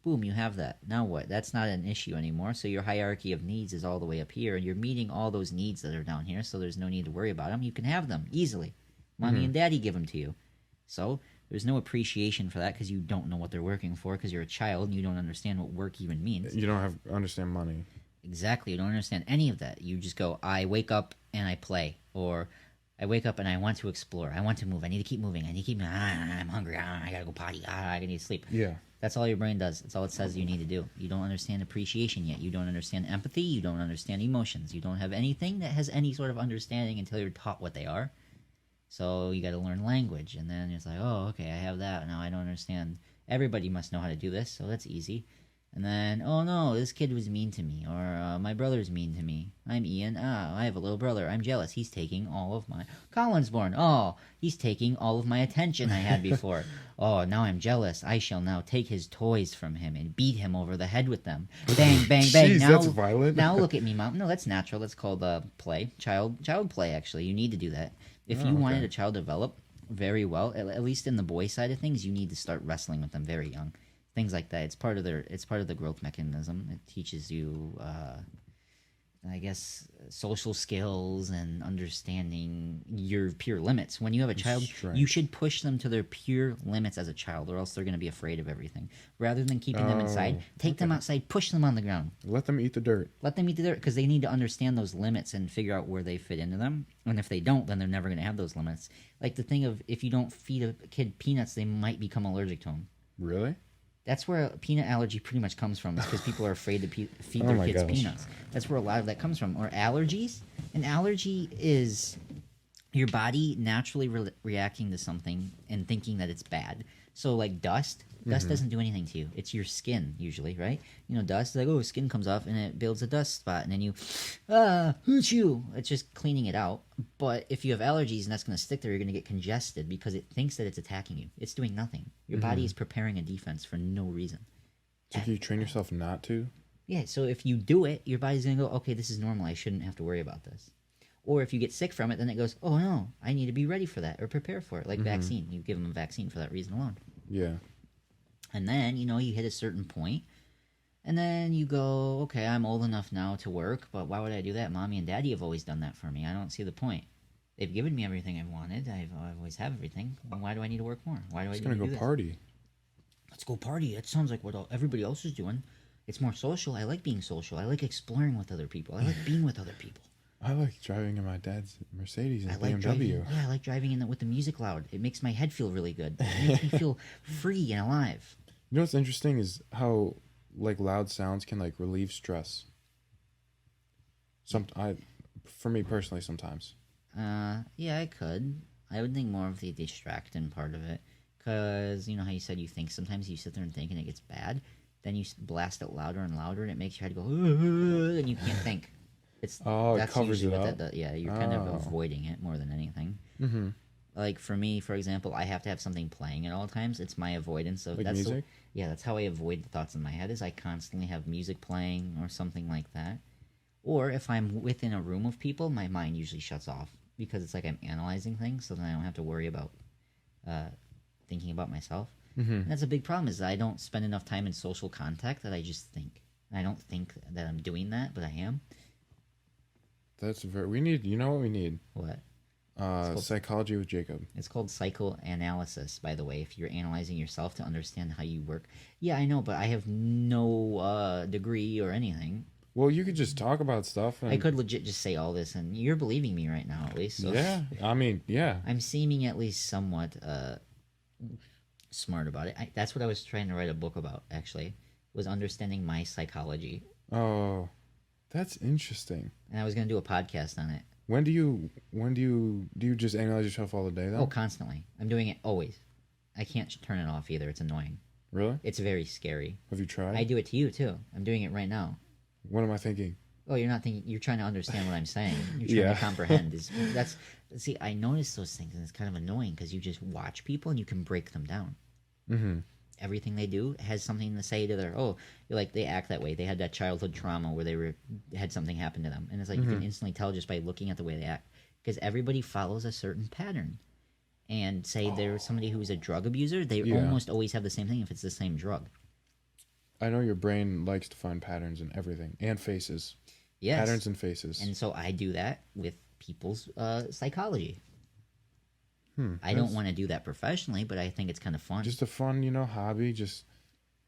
S2: Boom, you have that. Now what? That's not an issue anymore. So your hierarchy of needs is all the way up here, and you're meeting all those needs that are down here, so there's no need to worry about them. You can have them easily. Mommy and Daddy give them to you. So there's no appreciation for that because you don't know what they're working for because you're a child and you don't understand what work even means.
S1: You don't understand money.
S2: Exactly. You don't understand any of that. You just go, I wake up and I play, or I wake up and I want to explore. I want to move. I need to keep moving. I need to keep moving. I'm hungry. I gotta go potty. I need to sleep.
S1: Yeah.
S2: That's all your brain does. That's all it says you need to do. You don't understand appreciation yet. You don't understand empathy. You don't understand emotions. You don't have anything that has any sort of understanding until you're taught what they are. So you got to learn language, and then it's like, oh, okay, I have that. Now I don't understand. Everybody must know how to do this, so that's easy. And then, oh no, this kid was mean to me, or my brother's mean to me. I'm Ian. I have a little brother. I'm jealous. He's taking all of my. Colin's born. Oh, he's taking all of my attention I had before. Oh, now I'm jealous. I shall now take his toys from him and beat him over the head with them. Bang, bang, bang.
S1: Jeez,
S2: now,
S1: that's violent.
S2: Now look at me, mom. No, that's natural. That's called play. Child play. Actually, you need to do that. If you wanted a child to develop very well, at least in the boy side of things, you need to start wrestling with them very young. Things like that. It's part of the growth mechanism. It teaches you, I guess, social skills and understanding your peer limits. When you have a child, you should push them to their peer limits as a child, or else they're going to be afraid of everything. Rather than keeping them inside, take them outside, push them on the ground.
S1: Let them eat the dirt.
S2: Let them eat the dirt, because they need to understand those limits and figure out where they fit into them. And if they don't, then they're never going to have those limits. Like the thing of, if you don't feed a kid peanuts, they might become allergic to them.
S1: Really?
S2: That's where a peanut allergy pretty much comes from, is because people are afraid to feed their kids peanuts. That's where a lot of that comes from. Or allergies. An allergy is your body naturally reacting to something and thinking that it's bad. So, like dust. Dust doesn't do anything to you. It's your skin, usually, right? You know, dust, like, skin comes off and it builds a dust spot. And then you, hoochoo. It's just cleaning it out. But if you have allergies and that's going to stick there, you're going to get congested because it thinks that it's attacking you. It's doing nothing. Your body is preparing a defense for no reason.
S1: So can you train yourself not to?
S2: Yeah, so if you do it, your body's going to go, okay, this is normal. I shouldn't have to worry about this. Or if you get sick from it, then it goes, oh, no, I need to be ready for that or prepare for it. Like vaccine. You give them a vaccine for that reason alone.
S1: Yeah.
S2: And then, you hit a certain point, and then you go, okay, I'm old enough now to work, but why would I do that? Mommy and Daddy have always done that for me. I don't see the point. They've given me everything I've wanted. I've always have everything. Well, why do I need to work more? Why do I need to do this?
S1: Let's go party.
S2: Let's go party. That sounds like what everybody else is doing. It's more social. I like being social. I like exploring with other people. I like being with other people.
S1: I like driving in my dad's Mercedes and
S2: BMW.
S1: BMW.
S2: I like driving with the music loud. It makes my head feel really good. It makes me feel free and alive.
S1: You know what's interesting is how loud sounds can relieve stress. For me personally, sometimes.
S2: Yeah, I could. I would think more of the distracting part of it, because you know how you said you think. Sometimes you sit there and think, and it gets bad. Then you blast it louder and louder, and it makes your head go, and you can't think. That's
S1: it covers it up.
S2: That does. Yeah, you're kind of avoiding it more than anything. Mm-hmm. Like for me, for example, I have to have something playing at all times. It's my avoidance of
S1: music.
S2: That's how I avoid the thoughts in my head. Is I constantly have music playing or something like that. Or if I'm within a room of people, my mind usually shuts off because it's like I'm analyzing things, so then I don't have to worry about thinking about myself. Mm-hmm. And that's a big problem. Is I don't spend enough time in social contact that I just think. And I don't think that I'm doing that, but I am.
S1: We need. You know what we need?
S2: What?
S1: Psychology with Jacob.
S2: It's called psychoanalysis, by the way, if you're analyzing yourself to understand how you work. Yeah, I know, but I have no degree or anything.
S1: Well, you could just talk about stuff.
S2: I could legit just say all this, and you're believing me right now, at least. So.
S1: Yeah, I mean, yeah.
S2: I'm seeming at least somewhat smart about it. That's what I was trying to write a book about, actually, was understanding my psychology.
S1: Oh, that's interesting.
S2: And I was going to do a podcast on it.
S1: When do you just analyze yourself all the day, though?
S2: Oh, constantly. I'm doing it always. I can't turn it off either. It's annoying.
S1: Really?
S2: It's very scary.
S1: Have you tried?
S2: I do it to you, too. I'm doing it right now.
S1: What am I thinking?
S2: Oh, you're not thinking. You're trying to understand what I'm saying. You're trying to comprehend. See, I notice those things, and it's kind of annoying because you just watch people and you can break them down. Mm-hmm. Everything they do has something to say to they act that way. They had that childhood trauma where they had something happen to them. And it's like you can instantly tell just by looking at the way they act. Because everybody follows a certain pattern. And say there's somebody who's a drug abuser, they almost always have the same thing if it's the same drug.
S1: I know your brain likes to find patterns in everything. And faces.
S2: Yes.
S1: Patterns and faces.
S2: And so I do that with people's psychology. I don't want to do that professionally, but I think it's kind of fun.
S1: Just a fun, hobby.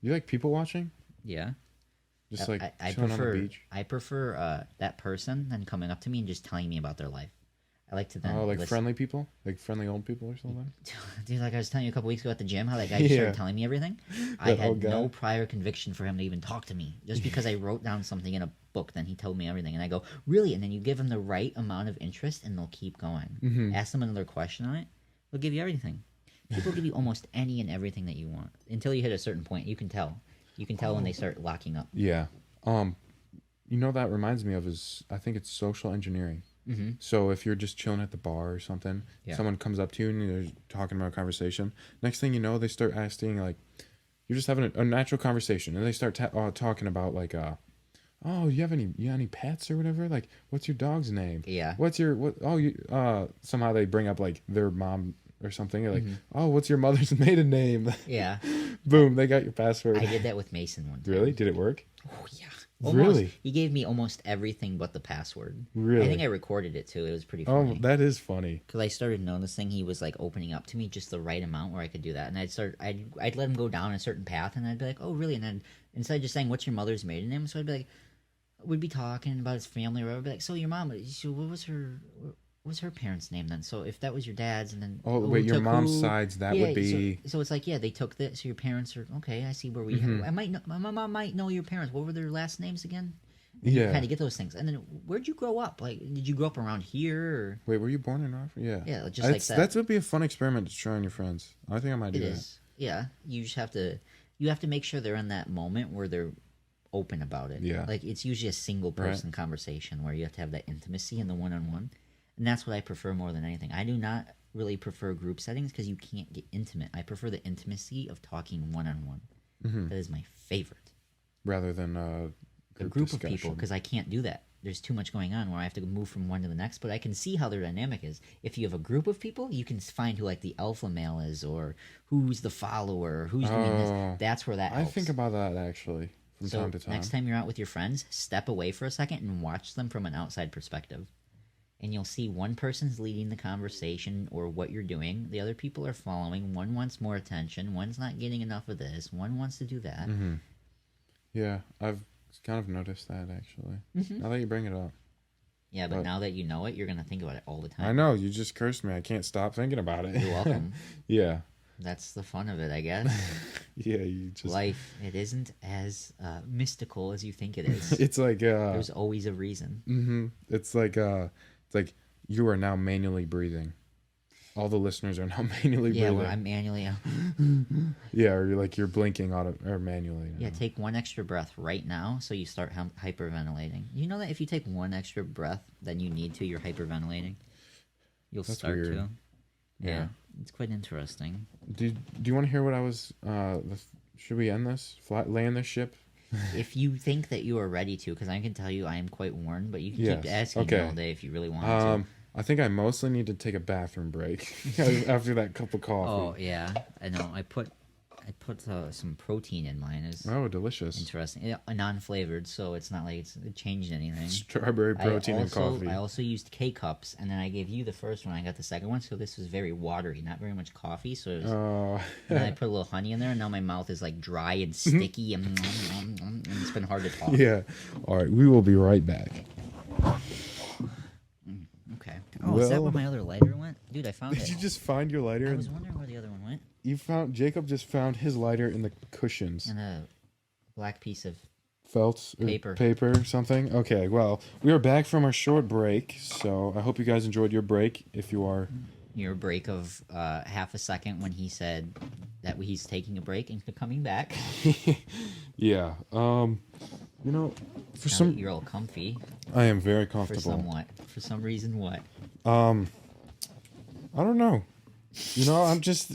S1: You like people watching?
S2: Yeah.
S1: Just chilling on the beach?
S2: I prefer that person than coming up to me and just telling me about their life. I like to then listen.
S1: Friendly people? Like friendly old people or something?
S2: Dude, like I was telling you a couple weeks ago at the gym, how that guy just started telling me everything. I had no prior conviction for him to even talk to me. Just because I wrote down something in a book, then he told me everything. And I go, really? And then you give them the right amount of interest and they'll keep going. Mm-hmm. Ask them another question on it. They'll give you everything. People give you almost any and everything that you want. Until you hit a certain point, you can tell. You can tell when they start locking up.
S1: Yeah. That reminds me of is I think it's social engineering.
S2: Mm-hmm.
S1: So if you're just chilling at the bar or something, someone comes up to you and they're talking about a conversation. Next thing you know, they start asking like, you're just having a natural conversation, and they start talking about like, oh, you have any pets or whatever? Like, what's your dog's name?
S2: Yeah.
S1: Somehow they bring up like their mom or something. You're like, oh, what's your mother's maiden name?
S2: Yeah.
S1: Boom, they got your password.
S2: I did that with Mason one time.
S1: Really? Did it work?
S2: Oh, yeah. Almost.
S1: Really?
S2: He gave me almost everything but the password.
S1: Really?
S2: I think I recorded it too. It was pretty funny.
S1: Oh, that is funny.
S2: Because I started noticing he was like opening up to me just the right amount where I could do that, and I'd let him go down a certain path, and I'd be like, oh really? And then instead of just saying what's your mother's maiden name, so I'd be like, we'd be talking about his family, or I'd be like, so your mom, what was her parents' name then? So if that was your dad's, and then
S1: your mom's sides, that would be.
S2: So it's like they took this. So your parents are okay. I see where we. I might know. My mom might know your parents. What were their last names again? You kind of get those things. And then where'd you grow up? Like, did you grow up around here? Or?
S1: Wait, were you born in Africa? Yeah.
S2: Yeah, just like that.
S1: That would be a fun experiment to try on your friends. I think I might do that. It is.
S2: Yeah, you just have to. You have to make sure they're in that moment where they're open about it.
S1: Yeah.
S2: Like it's usually a single person conversation where you have to have that intimacy and the one-on-one. And that's what I prefer more than anything. I do not really prefer group settings because you can't get intimate. I prefer the intimacy of talking one-on-one.
S1: Mm-hmm.
S2: That is my favorite.
S1: Rather than
S2: a group of people, because I can't do that. There's too much going on where I have to move from one to the next, but I can see how their dynamic is. If you have a group of people, you can find who like the alpha male is, or who's the follower, who's doing this. That's where that helps.
S1: I think about that actually from time to time.
S2: Next time you're out with your friends, step away for a second and watch them from an outside perspective. And you'll see one person's leading the conversation or what you're doing. The other people are following. One wants more attention. One's not getting enough of this. One wants to do that.
S1: Mm-hmm. Yeah, I've kind of noticed that actually. Mm-hmm. Now that you bring it up.
S2: Yeah, but now that you know it, you're going to think about it all the time.
S1: I know. You just cursed me. I can't stop thinking about it.
S2: You're welcome.
S1: Yeah.
S2: That's the fun of it, I guess.
S1: Yeah, you just...
S2: Life, it isn't as mystical as you think it is.
S1: It's like...
S2: There's always a reason.
S1: Mm-hmm. It's like you are now manually breathing. All the listeners are now manually breathing.
S2: Yeah, well, I'm manually...
S1: Yeah, or you're blinking or manually.
S2: Yeah, take one extra breath right now so you start hyperventilating. You know that if you take one extra breath than you need to, you're hyperventilating? That's start weird. To. Yeah. It's quite interesting.
S1: Do you want to hear what I was... should we end this? Land this ship?
S2: If you think that you are ready to, because I can tell you I am quite worn, but you can keep asking me all day if you really want to.
S1: I think I mostly need to take a bathroom break after that cup of coffee.
S2: Oh, yeah. I know. I put some protein in mine.
S1: Oh, delicious.
S2: Interesting. Non-flavored, so it's not like it changed anything.
S1: Strawberry protein and coffee.
S2: I also used K-Cups, and then I gave you the first one. I got the second one, so this was very watery, not very much coffee. So it was, and then I put a little honey in there, and now my mouth is like dry and sticky, and it's been hard to talk.
S1: Yeah. All right, we will be right back.
S2: Okay. Oh, is that where my other lighter went? Dude, I found it.
S1: Did you just find your lighter?
S2: I was wondering where the other one went.
S1: Jacob just found his lighter in the cushions.
S2: And a black piece of
S1: felt
S2: paper
S1: or something. Okay, well, we are back from our short break, so I hope you guys enjoyed your break. If you are...
S2: Your break of half a second when he said that he's taking a break and coming back.
S1: Yeah.
S2: You're all comfy.
S1: I am very comfortable.
S2: For some reason, what?
S1: I don't know. I'm just...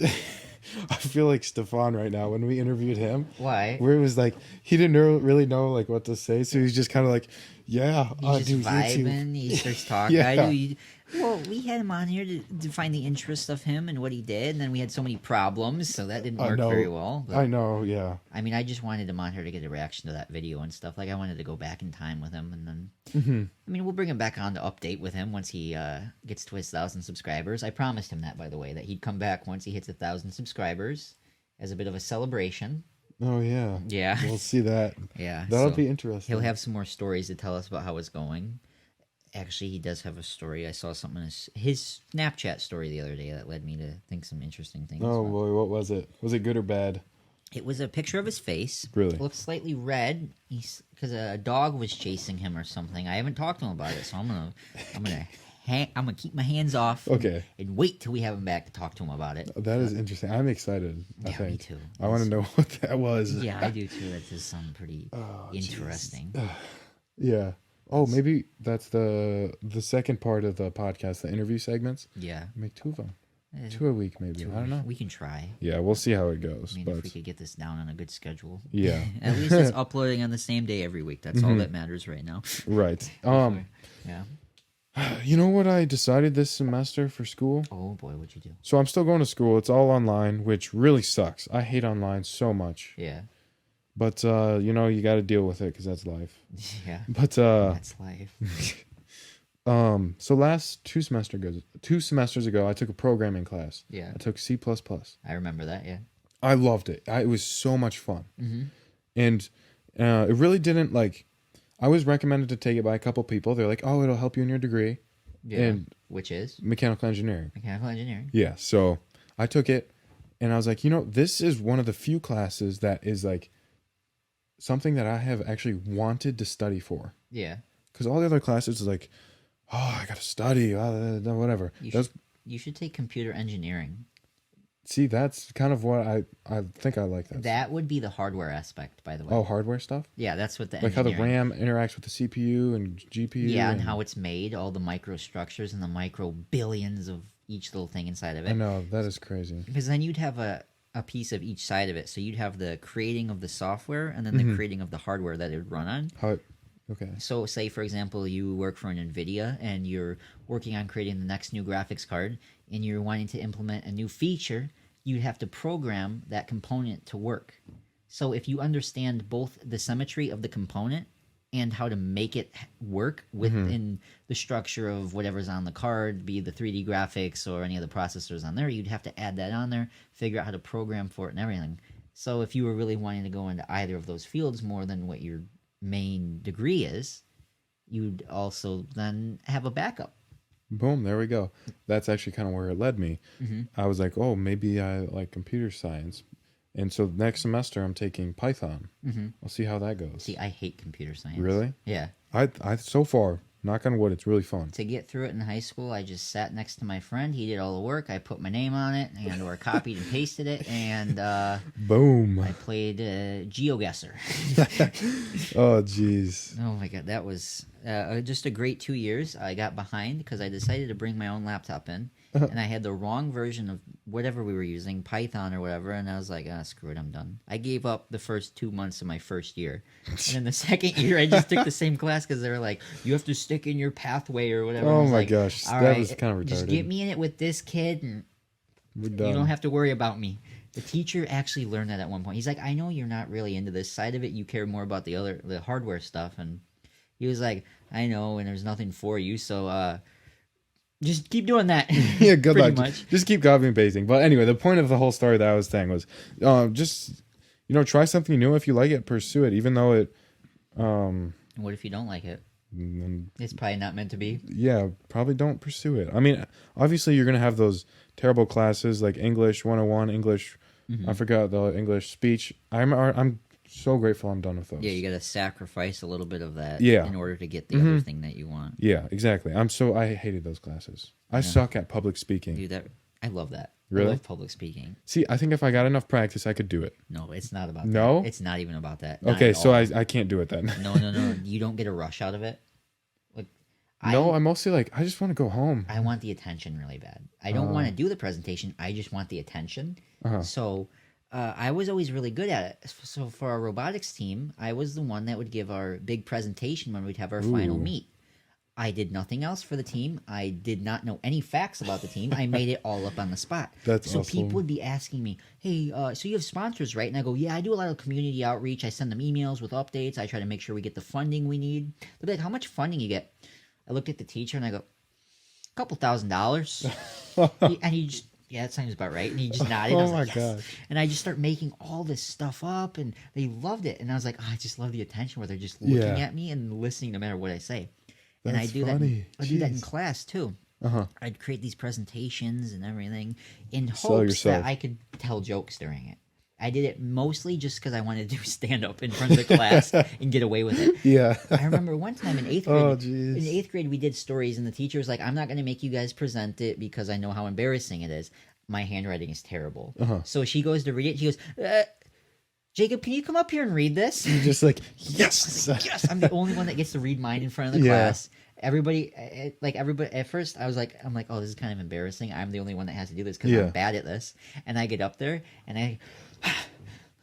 S1: I feel like Stefan right now when we interviewed him.
S2: Why?
S1: Where it was like he didn't really know like what to say, so he's just kind of like, "Yeah,
S2: I do vibing." He starts talking.
S1: Yeah.
S2: I do. Well, we had him on here to find the interest of him and what he did, and then we had so many problems, so that didn't work very well. But,
S1: I know, yeah.
S2: I mean, I just wanted him on here to get a reaction to that video and stuff. Like, I wanted to go back in time with him, and then...
S1: Mm-hmm.
S2: I mean, we'll bring him back on to update with him once he gets to his 1,000 subscribers. I promised him that, by the way, that he'd come back once he hits 1,000 subscribers as a bit of a celebration.
S1: Oh, yeah.
S2: Yeah.
S1: We'll see that.
S2: Yeah.
S1: That'll be interesting.
S2: He'll have some more stories to tell us about how it's going. Actually, he does have a story. I saw something in his Snapchat story the other day that led me to think some interesting things.
S1: Oh, boy, what was it? Was it good or bad?
S2: It was a picture of his face.
S1: Really?
S2: It looked slightly red. Because a dog was chasing him or something. I haven't talked to him about it, so I'm gonna I'm gonna keep my hands off.
S1: Okay.
S2: And wait till we have him back to talk to him about it.
S1: That is interesting. I'm excited. I
S2: Yeah,
S1: think.
S2: me too.
S1: I want to know what that was.
S2: Yeah, I do too. That does sound pretty interesting.
S1: Yeah. Oh, maybe that's the second part of the podcast, the interview segments.
S2: Yeah.
S1: Make 2 of them. 2 a week, maybe. I don't know.
S2: We can try.
S1: Yeah, we'll see how it goes.
S2: I mean,
S1: but
S2: if we could get this down on a good schedule.
S1: yeah,
S2: At least it's uploading on the same day every week. That's all that matters right now.
S1: right.
S2: Yeah.
S1: You know what I decided this semester for school?
S2: Oh boy, what'd you do?
S1: So I'm still going to school. It's all online, which really sucks. I hate online so much.
S2: Yeah.
S1: But you know, you got to deal with it because that's life.
S2: Yeah.
S1: But
S2: That's life.
S1: so last 2 semesters ago, I took a programming class.
S2: Yeah.
S1: I took C++.
S2: I remember that. Yeah.
S1: I loved it. It was so much fun.
S2: Mm-hmm.
S1: And it really didn't like. I was recommended to take it by a couple people. They're like, "Oh, it'll help you in your degree."
S2: Yeah.
S1: And
S2: which is
S1: mechanical engineering.
S2: mechanical engineering.
S1: Yeah. So I took it, and I was like, you know, this is one of the few classes that is like something that I have actually wanted to study for.
S2: Yeah.
S1: Because all the other classes is like, oh, I got to study, whatever.
S2: You should take computer engineering.
S1: See, that's kind of what I think I like that.
S2: That would be the hardware aspect, by the way.
S1: Oh, hardware stuff?
S2: Yeah, that's what the
S1: Like how the
S2: engineering-
S1: RAM interacts with the CPU and GPU?
S2: Yeah, and how it's made, all the microstructures and the micro billions of each little thing inside of it.
S1: I know, that is crazy.
S2: Because then you'd have a piece of each side of it. So you'd have the creating of the software and then the creating of the hardware that it would run on.
S1: Okay.
S2: So say, for example, you work for an NVIDIA and you're working on creating the next new graphics card and you're wanting to implement a new feature, you'd have to program that component to work. So if you understand both the symmetry of the component and how to make it work within the structure of whatever's on the card, be the 3D graphics or any of the processors on there, you'd have to add that on there, figure out how to program for it and everything. So if you were really wanting to go into either of those fields more than what your main degree is, you'd also then have a backup.
S1: Boom, there we go. That's actually kind of where it led me. I was like, oh, maybe I like computer science. And so next semester I'm taking Python. I'll see how that goes.
S2: See, I hate computer science.
S1: Really?
S2: Yeah.
S1: I so far, knock on wood, it's really fun.
S2: To get through it in high school, I just sat next to my friend. He did all the work. I put my name on it and or copied and pasted it. And
S1: Boom.
S2: I played GeoGuessr.
S1: Oh, jeez.
S2: Oh, my God. That was just a great 2 years. I got behind because I decided to bring my own laptop in. And I had the wrong version of whatever we were using, Python or whatever. And I was like, screw it, I'm done. I gave up the first 2 months of my first year. And then the second year, I just took the same class because they were like, you have to stick in your pathway or whatever.
S1: Oh, my
S2: like,
S1: gosh.
S2: All
S1: That
S2: right,
S1: was kind of retarded.
S2: just get me in it with this kid and
S1: We're done.
S2: you don't have to worry about me. The teacher actually learned that at one point. He's like, I know you're not really into this side of it. You care more about the hardware stuff. And he was like, I know, and there's nothing for you. So, just keep doing that.
S1: Yeah, good
S2: Pretty
S1: luck.
S2: much.
S1: Just keep copying and pasting. But anyway, the point of the whole story that I was saying was just, you know, try something new. If you like it, pursue it, even though it...
S2: What if you don't like it?
S1: then,
S2: It's probably not meant to be.
S1: yeah, probably don't pursue it. I mean, obviously you're going to have those terrible classes like English 101, English... I forgot the English speech. I'm so grateful I'm done with those.
S2: Yeah, you got to sacrifice a little bit of that
S1: Yeah.
S2: in order to get the other thing that you want.
S1: Yeah, exactly. I hated those classes. I suck at public speaking.
S2: Dude, I love that.
S1: Really?
S2: I love public speaking.
S1: See, I think if I got enough practice, I could do it.
S2: No, it's not about
S1: No?
S2: that. It's not even about that. Not
S1: Okay,
S2: at
S1: so
S2: all.
S1: I can't do it then.
S2: No. You don't get a rush out of it. Like,
S1: No, I'm mostly like, I just want to go home.
S2: I want the attention really bad. I don't want to do the presentation. I just want the attention. So I was always really good at it. So for our robotics team, I was the one that would give our big presentation when we'd have our final meet. I did nothing else for the team. I did not know any facts about the team. I made it all up on the spot.
S1: That's
S2: so
S1: awesome.
S2: people would be asking me, hey, so you have sponsors, right? And I go, yeah, I do a lot of community outreach. I send them emails with updates. I try to make sure we get the funding we need. They'll be like, how much funding you get? I looked at the teacher and I go, a couple $1,000. And he just, yeah, that sounds about right. And he just nodded. I was like, yes.
S1: gosh.
S2: And I just start making all this stuff up, and they loved it. And I was like, I just love the attention where they're just looking at me and listening no matter what I say. And
S1: That's
S2: I do
S1: funny.
S2: that. I do that in
S1: Jeez.
S2: class too. I'd create these presentations and everything in
S1: Sell
S2: hopes
S1: yourself.
S2: that I could tell jokes during it. I did it mostly just because I wanted to do stand up in front of the class and get away with it.
S1: Yeah.
S2: I remember one time in 8th grade.
S1: Oh, jeez.
S2: In 8th grade, we did stories, and the teacher was like, "I'm not going to make you guys present it because I know how embarrassing it is. My handwriting is terrible." So she goes to read it. She goes, "Jacob, can you come up here and read this?"
S1: You're just like, yes.
S2: Yes, I'm the only one that gets to read mine in front of the class. Everybody at first I'm like, oh, this is kind of embarrassing. I'm the only one that has to do this because I'm bad at this. And I get up there and I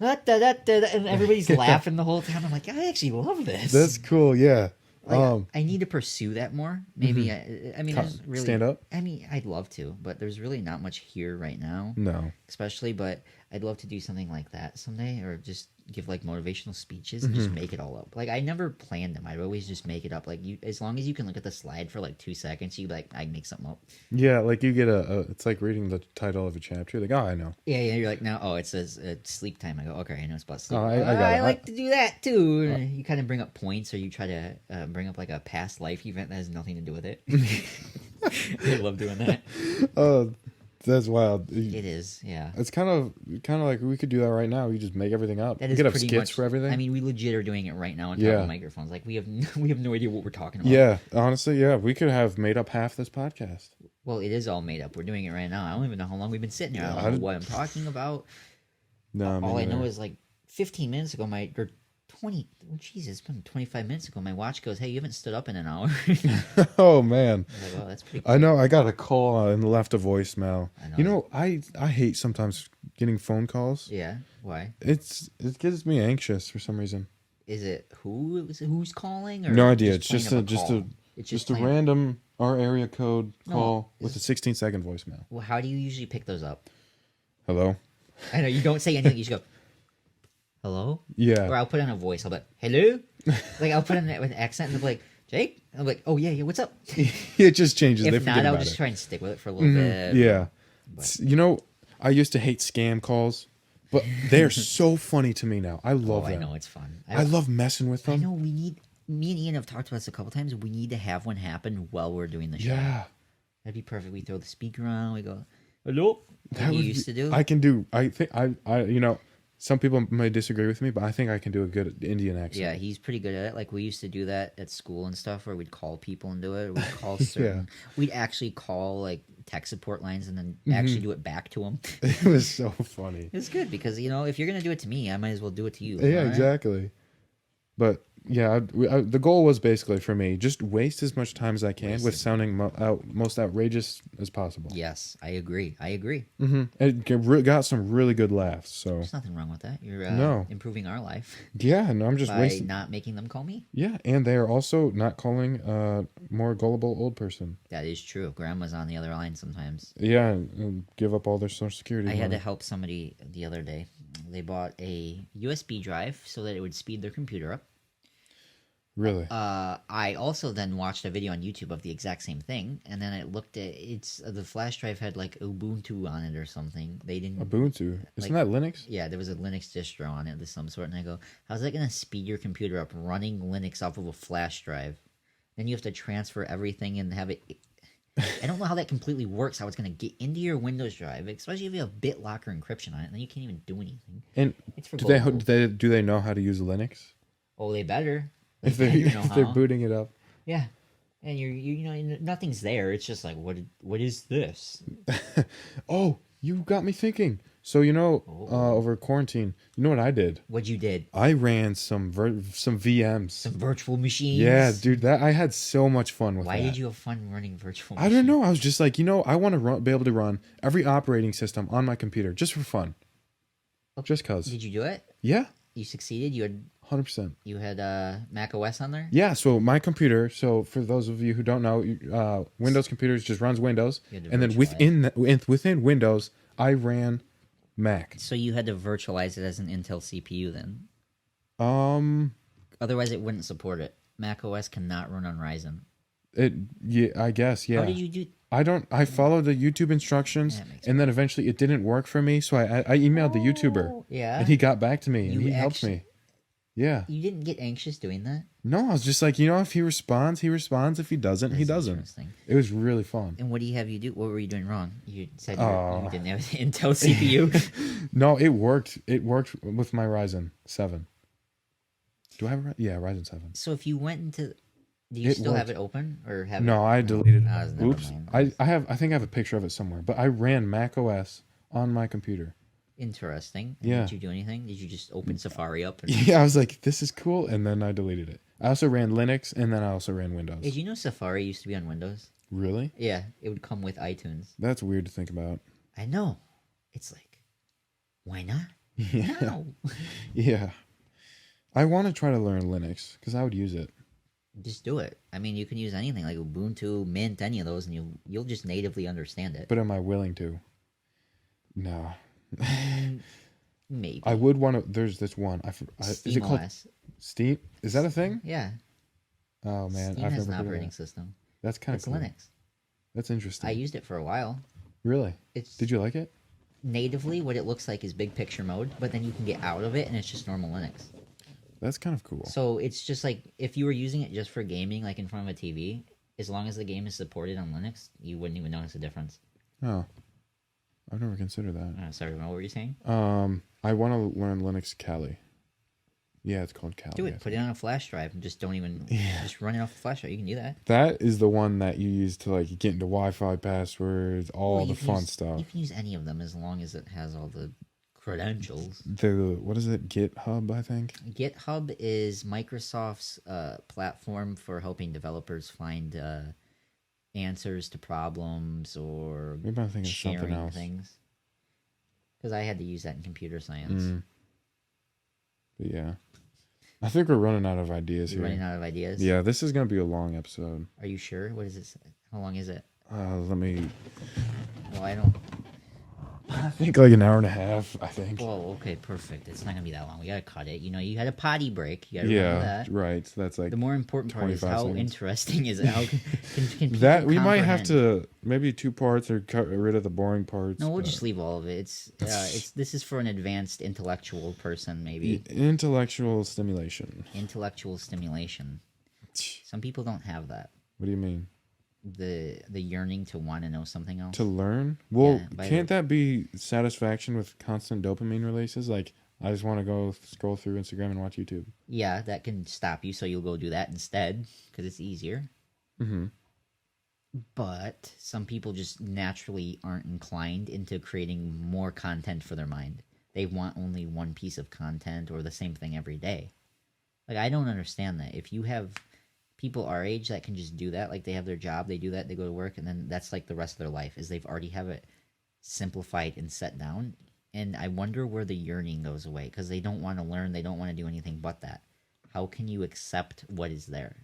S2: and everybody's laughing the whole time. I'm like, I actually love this.
S1: That's cool. Yeah.
S2: Like, I need to pursue that more. Maybe I mean, there's really
S1: stand up.
S2: I mean, I'd love to, but there's really not much here right now.
S1: No.
S2: Especially, but I'd love to do something like that someday, or just give like motivational speeches and just make it all up. Like I never planned them. I'd always just make it up. Like you, as long as you can look at the slide for like 2 seconds, you'd be like, I can make something up.
S1: Yeah, like you get it's like reading the title of a chapter. Like, oh, I know.
S2: Yeah. You're like, no, it says sleep time. I go, okay, I know it's about sleep.
S1: Oh, I got it.
S2: like to do that too. You kind of bring up points, or you try to bring up like a past life event that has nothing to do with it. I love doing that.
S1: Oh, that's wild.
S2: It is, yeah.
S1: It's kind of like we could do that right now. We just make everything up.
S2: That is
S1: get up
S2: pretty
S1: skits
S2: much,
S1: for everything.
S2: I mean, we legit are doing it right now on top of microphones. Like we have no idea what we're talking about.
S1: Yeah, honestly, yeah, we could have made up half this podcast.
S2: Well, it is all made up. We're doing it right now. I don't even know how long we've been sitting here. I don't know what I'm talking about.
S1: No,
S2: all I know is like 15 minutes ago, or 20. Oh, Jesus, it's been 25 minutes ago. My watch goes, "Hey, you haven't stood up in an hour."
S1: Oh man,
S2: like, oh, that's pretty cool.
S1: I know. I got a call and left a voicemail.
S2: I know.
S1: You know, I hate sometimes getting phone calls.
S2: Yeah, why?
S1: It gets me anxious for some reason.
S2: Is it who's calling? Or
S1: no idea. It's
S2: just
S1: a random our area code call with a 16-second voicemail.
S2: Well, how do you usually pick those up?
S1: Hello.
S2: I know you don't say anything. You just go, "Hello."
S1: Yeah.
S2: Or I'll put on a voice. I'll be like, "Hello." Like I'll put in with an accent and they'll be like, "Jake." I'm like, "Oh yeah, what's up?"
S1: It just changes.
S2: If
S1: they forget
S2: not, I'll
S1: about
S2: just
S1: it.
S2: try and stick with it for a little bit.
S1: Yeah.
S2: But,
S1: You know, I used to hate scam calls, but they're so funny to me now. I love them.
S2: I know, it's fun.
S1: I love messing with them.
S2: I know me and Ian have talked about this a couple times. We need to have one happen while we're doing the show.
S1: Yeah.
S2: That'd be perfect. We throw the speaker on. We go, "Hello." That you used to do.
S1: I can do. I think I you know, some people may disagree with me, but I think I can do a good Indian accent.
S2: Yeah, he's pretty good at it. Like we used to do that at school and stuff, where we'd call people and do it. We'd call certain. We'd actually call like tech support lines and then actually do it back to them.
S1: It was so funny.
S2: It's good because if you're gonna do it to me, I might as well do it to you.
S1: Yeah,
S2: right?
S1: exactly. But yeah, the goal was basically for me just waste as much time as I can with sounding most outrageous as possible.
S2: Yes, I agree.
S1: It got some really good laughs. So
S2: there's nothing wrong with that. You're improving our life.
S1: Yeah, no, I'm just
S2: by
S1: wasting.
S2: not making them call me.
S1: Yeah, and they are also not calling more gullible old person.
S2: That is true. Grandma's on the other line sometimes.
S1: Yeah, and give up all their social security.
S2: I had to help somebody the other day. They bought a USB drive so that it would speed their computer up.
S1: Really?
S2: I also then watched a video on YouTube of the exact same thing, and then I looked at the flash drive had like Ubuntu on it or something. They didn't
S1: Ubuntu. Isn't that Linux?
S2: Yeah, there was a Linux distro on it of some sort, and I go, how's that gonna speed your computer up running Linux off of a flash drive? Then you have to transfer everything and have it. I don't know how that completely works. How it's gonna get into your Windows drive, especially if you have BitLocker encryption on it, and then you can't even do anything.
S1: And
S2: it's for
S1: do they know how to use Linux?
S2: Oh, they better.
S1: If they're booting it up.
S2: Yeah. And you know nothing's there. It's just like what is this?
S1: Oh, you got me thinking. So over quarantine, you know what I did?
S2: What you did?
S1: I ran some VMs,
S2: some virtual machines.
S1: Yeah, dude, I had so much fun with that.
S2: Why did you have fun running virtual machines?
S1: I don't know. I was just like, I want to be able to run every operating system on my computer just for fun.
S2: Okay.
S1: Just cause.
S2: Did you do it?
S1: Yeah.
S2: You succeeded. You had
S1: 100%.
S2: You had Mac OS on there?
S1: Yeah, so my computer, so for those of you who don't know, Windows computers just runs Windows, and then within Windows, I ran Mac.
S2: So you had to virtualize it as an Intel CPU then? Otherwise it wouldn't support it. Mac OS cannot run on Ryzen.
S1: I guess, yeah.
S2: How did you do?
S1: I followed the YouTube instructions, and then eventually it didn't work for me, so I emailed the YouTuber.
S2: Yeah.
S1: And he got back to me, and he helped me. Yeah.
S2: You didn't get anxious doing that?
S1: No, I was just like, if he responds, he responds. If he doesn't, he
S2: That's
S1: doesn't.
S2: interesting.
S1: It was really fun.
S2: And what do you have you do? What were you doing wrong? You said you didn't have an Intel CPU.
S1: No, it worked. It worked with my Ryzen 7. Do I have a Ryzen 7?
S2: So if you went into, do you still have it open or have?
S1: No, I deleted it.
S2: never
S1: Oops.
S2: mind.
S1: I think I have a picture of it somewhere, but I ran Mac OS on my computer.
S2: Interesting. And
S1: Yeah.
S2: Did you do anything? Did you just open Safari up? And...
S1: Yeah, I was like, this is cool, and then I deleted it. I also ran Linux, and then I also ran Windows.
S2: Did you know Safari used to be on Windows?
S1: Really?
S2: Yeah, it would come with iTunes.
S1: That's weird to think about.
S2: I know. It's like, why not?
S1: Yeah.
S2: No.
S1: Yeah. I want to try to learn Linux, because I would use it.
S2: Just do it. I mean, you can use anything like Ubuntu, Mint, any of those, and you'll just natively understand it.
S1: But am I willing to? No.
S2: Maybe.
S1: I would want to. There's this one. Is it called
S2: OS.
S1: Steam? Is that a thing?
S2: Yeah.
S1: Oh man,
S2: Steam
S1: I've
S2: has
S1: never
S2: an
S1: heard of
S2: operating
S1: that.
S2: system.
S1: That's kind of
S2: It's
S1: cool.
S2: Linux.
S1: That's interesting.
S2: I used it for a while.
S1: Really? Did you like it?
S2: Natively, what it looks like is big picture mode, but then you can get out of it and it's just normal Linux.
S1: That's kind of cool.
S2: So it's just like if you were using it just for gaming, like in front of a TV, as long as the game is supported on Linux, you wouldn't even notice a difference.
S1: Oh, I've never considered that.
S2: Sorry, what were you saying?
S1: I want to learn Linux Kali. Yeah, it's called Kali.
S2: Do it. Put it on a flash drive and just don't even just run it off a flash drive. You can do that.
S1: That is the one that you use to like get into Wi-Fi passwords, all the fun stuff.
S2: You can use any of them as long as it has all the credentials.
S1: What is it? GitHub, I think.
S2: GitHub is Microsoft's platform for helping developers find answers to problems or
S1: Maybe I'm thinking of something
S2: sharing
S1: else.
S2: things. Because I had to use that in computer science.
S1: But yeah, I think we're running out of ideas here.
S2: Running out of ideas.
S1: Yeah, this is gonna be a long episode.
S2: Are you sure? What is it? How long is it?
S1: Let me.
S2: Well, I don't.
S1: I think like an hour and a half. I think.
S2: Well, okay, perfect. It's not gonna be that long. We gotta cut it. You had a potty break. You gotta remember that.
S1: Right. So that's like
S2: The more important part is
S1: 25
S2: how
S1: seconds.
S2: interesting is it? How can people
S1: that. We might have
S2: comprehend?
S1: to maybe 2 parts or cut rid of the boring parts.
S2: No, we'll
S1: but-
S2: just leave all of it. This is for an advanced intellectual person, maybe.
S1: Intellectual stimulation.
S2: Intellectual stimulation. Some people don't have that.
S1: What do you mean?
S2: The yearning to want to know something else.
S1: To learn? Well,
S2: Yeah,
S1: can't that be satisfaction with constant dopamine releases? Like, I just want to go scroll through Instagram and watch YouTube.
S2: Yeah, that can stop you, so you'll go do that instead because it's easier.
S1: Mm-hmm.
S2: But some people just naturally aren't inclined into creating more content for their mind. They want only one piece of content or the same thing every day. Like, I don't understand that. If you have people our age that can just do that, like they have their job, they do that, they go to work, and then that's like the rest of their life, is they've already have it simplified and set down. And I wonder where the yearning goes away because they don't want to learn, they don't want to do anything but that. How can you accept what is there?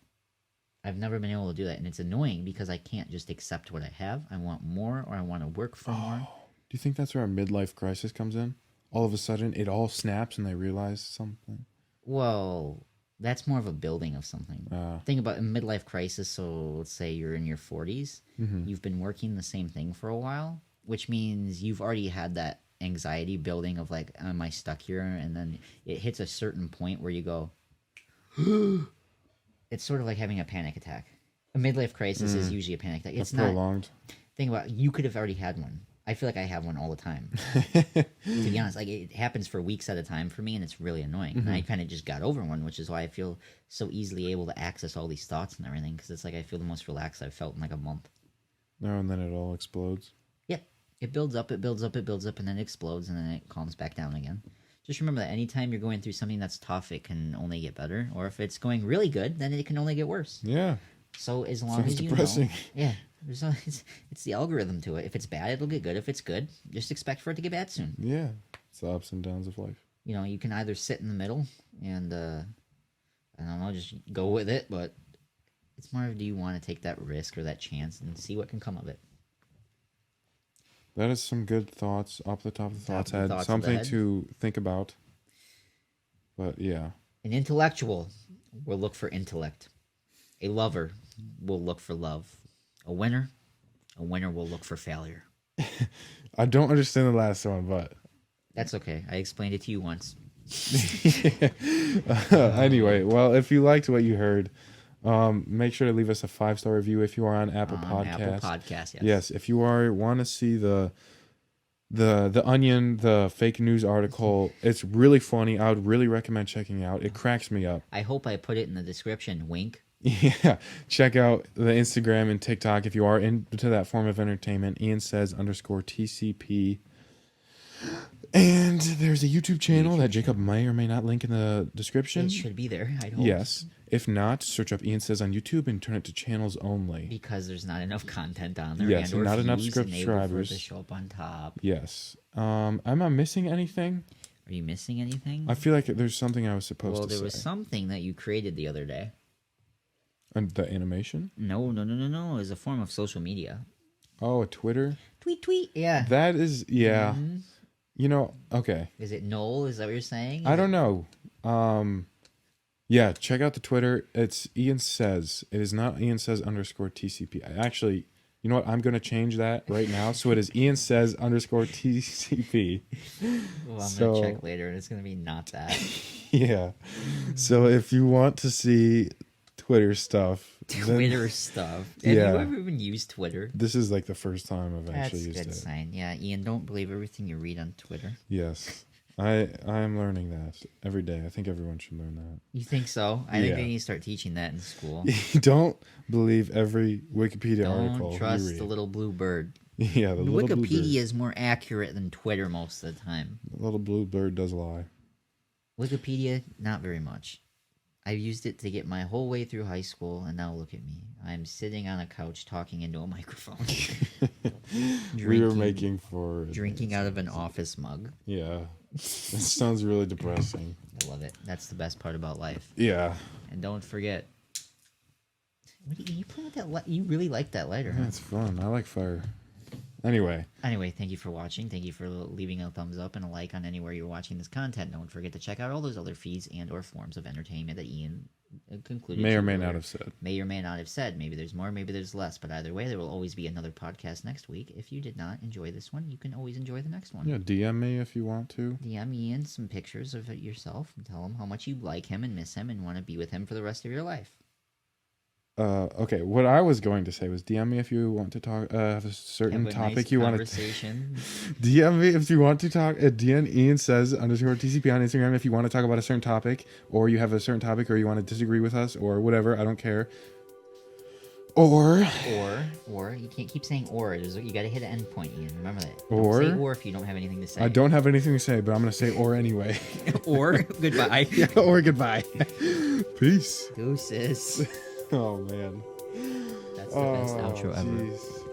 S2: I've never been able to do that, and it's annoying because I can't just accept what I have. I want more, or I want to work for more.
S1: Do you think that's where a midlife crisis comes in? All of a sudden, it all snaps and they realize something.
S2: Well, that's more of a building of something. Think about a midlife crisis. So let's say you're in your 40s.
S1: Mm-hmm.
S2: You've been working the same thing for a while, which means you've already had that anxiety building of like, am I stuck here? And then it hits a certain point where you go, it's sort of like having a panic attack. A midlife crisis is usually a panic attack. It's not
S1: prolonged.
S2: Think about it, you could have already had one. I feel like I have one all the time. To be honest, like it happens for weeks at a time for me, and it's really annoying. And I kind of just got over one, which is why I feel so easily able to access all these thoughts and everything. Because it's like I feel the most relaxed I've felt in like a month.
S1: No, and then it all explodes.
S2: Yeah, it builds up, it builds up, it builds up, and then it explodes, and then it calms back down again. Just remember that anytime you're going through something that's tough, it can only get better. Or if it's going really good, then it can only get worse.
S1: Yeah.
S2: So as long
S1: Sounds
S2: as you
S1: depressing.
S2: know, yeah, it's the algorithm to it. If it's bad, it'll get good. If it's good, just expect for it to get bad soon.
S1: Yeah. It's the ups and downs of life.
S2: You know, you can either sit in the middle and I don't know, just go with it, but it's more of, do you want to take that risk or that chance and see what can come of it?
S1: That is some good thoughts off the top of the thoughts head.
S2: Thoughts of the
S1: Something
S2: head.
S1: to think about. But yeah.
S2: An intellectual will look for intellect. A lover will look for love. A winner will look for failure.
S1: I don't understand the last one, but
S2: That's okay. I explained it to you once.
S1: Anyway, well, if you liked what you heard, make sure to leave us a 5-star review if you are on Apple Podcasts.
S2: Apple Podcasts, yes.
S1: Yes, if you want to see the Onion, the fake news article, it's really funny. I would really recommend checking out. It cracks me up.
S2: I hope I put it in the description. Wink.
S1: Yeah, check out the Instagram and TikTok if you are into that form of entertainment. Ian says _TCP. And there's a YouTube channel that Jacob may or may not link in the description.
S2: It should be there, I hope.
S1: Yes. If not, search up Ian Says on YouTube and turn it to channels only.
S2: Because there's not enough content on there.
S1: Yes,
S2: and
S1: not enough
S2: views
S1: subscribers.
S2: To show up on top.
S1: Yes. Am I missing anything?
S2: Are you missing anything?
S1: I feel like there's something I was supposed to say.
S2: Well, there was something that you created the other day.
S1: And the animation?
S2: No. It was a form of social media.
S1: Oh, a Twitter?
S2: Tweet. Yeah.
S1: That is, yeah.
S2: Mm-hmm.
S1: You know, okay.
S2: Is it Noel? Is that what you're saying?
S1: I don't know. Yeah, check out the Twitter. It's Ian Says. It is not Ian Says _TCP. Actually, you know what? I'm going to change that right now. So it is Ian Says _TCP.
S2: Well, I'm going to check later, and it's going to be not that.
S1: Yeah. So if you want to see Twitter stuff.
S2: Have you ever even used Twitter?
S1: This is like the first time I've actually used it.
S2: That's a good sign. Yeah, Ian, don't believe everything you read on Twitter.
S1: Yes. I am learning that every day. I think everyone should learn that.
S2: You think so? I think they need to start teaching that in school.
S1: Don't believe every Wikipedia article.
S2: Don't trust the little blue bird.
S1: Yeah, the little blue bird.
S2: Wikipedia is more accurate than Twitter most of the time.
S1: The little blue bird does lie.
S2: Wikipedia, not very much. I've used it to get my whole way through high school, and now look at me. I'm sitting on a couch talking into a microphone. Drinking out of an office mug.
S1: Yeah. That sounds really depressing.
S2: I love it. That's the best part about life.
S1: Yeah.
S2: And don't forget. You play with that? You really like that lighter, huh?
S1: It's fun. I like fire. Anyway,
S2: thank you for watching. Thank you for leaving a thumbs up and a like on anywhere you're watching this content. Don't forget to check out all those other feeds and or forms of entertainment that Ian concluded.
S1: May or may not have said.
S2: May or may not have said. Maybe there's more, maybe there's less. But either way, there will always be another podcast next week. If you did not enjoy this one, you can always enjoy the next one.
S1: Yeah, DM me if you want to.
S2: DM Ian some pictures of yourself and tell him how much you like him and miss him and want to be with him for the rest of your life.
S1: Okay, what I was going to say was DM me if you want to talk, have a certain topic you want to... DM me if you want to talk, Ian Says _TCP on Instagram if you want to talk about a certain topic, or you have a certain topic, or you want to disagree with us, or whatever, I don't care. Or
S2: you can't keep saying or. You got to hit an end point, Ian. Remember that.
S1: Or
S2: don't say or if you don't have anything to say.
S1: I don't have anything to say, but I'm going to say or anyway.
S2: Or goodbye.
S1: Yeah, or goodbye. Peace.
S2: Deuces.
S1: Oh man.
S2: That's the best outro ever.
S1: Geez.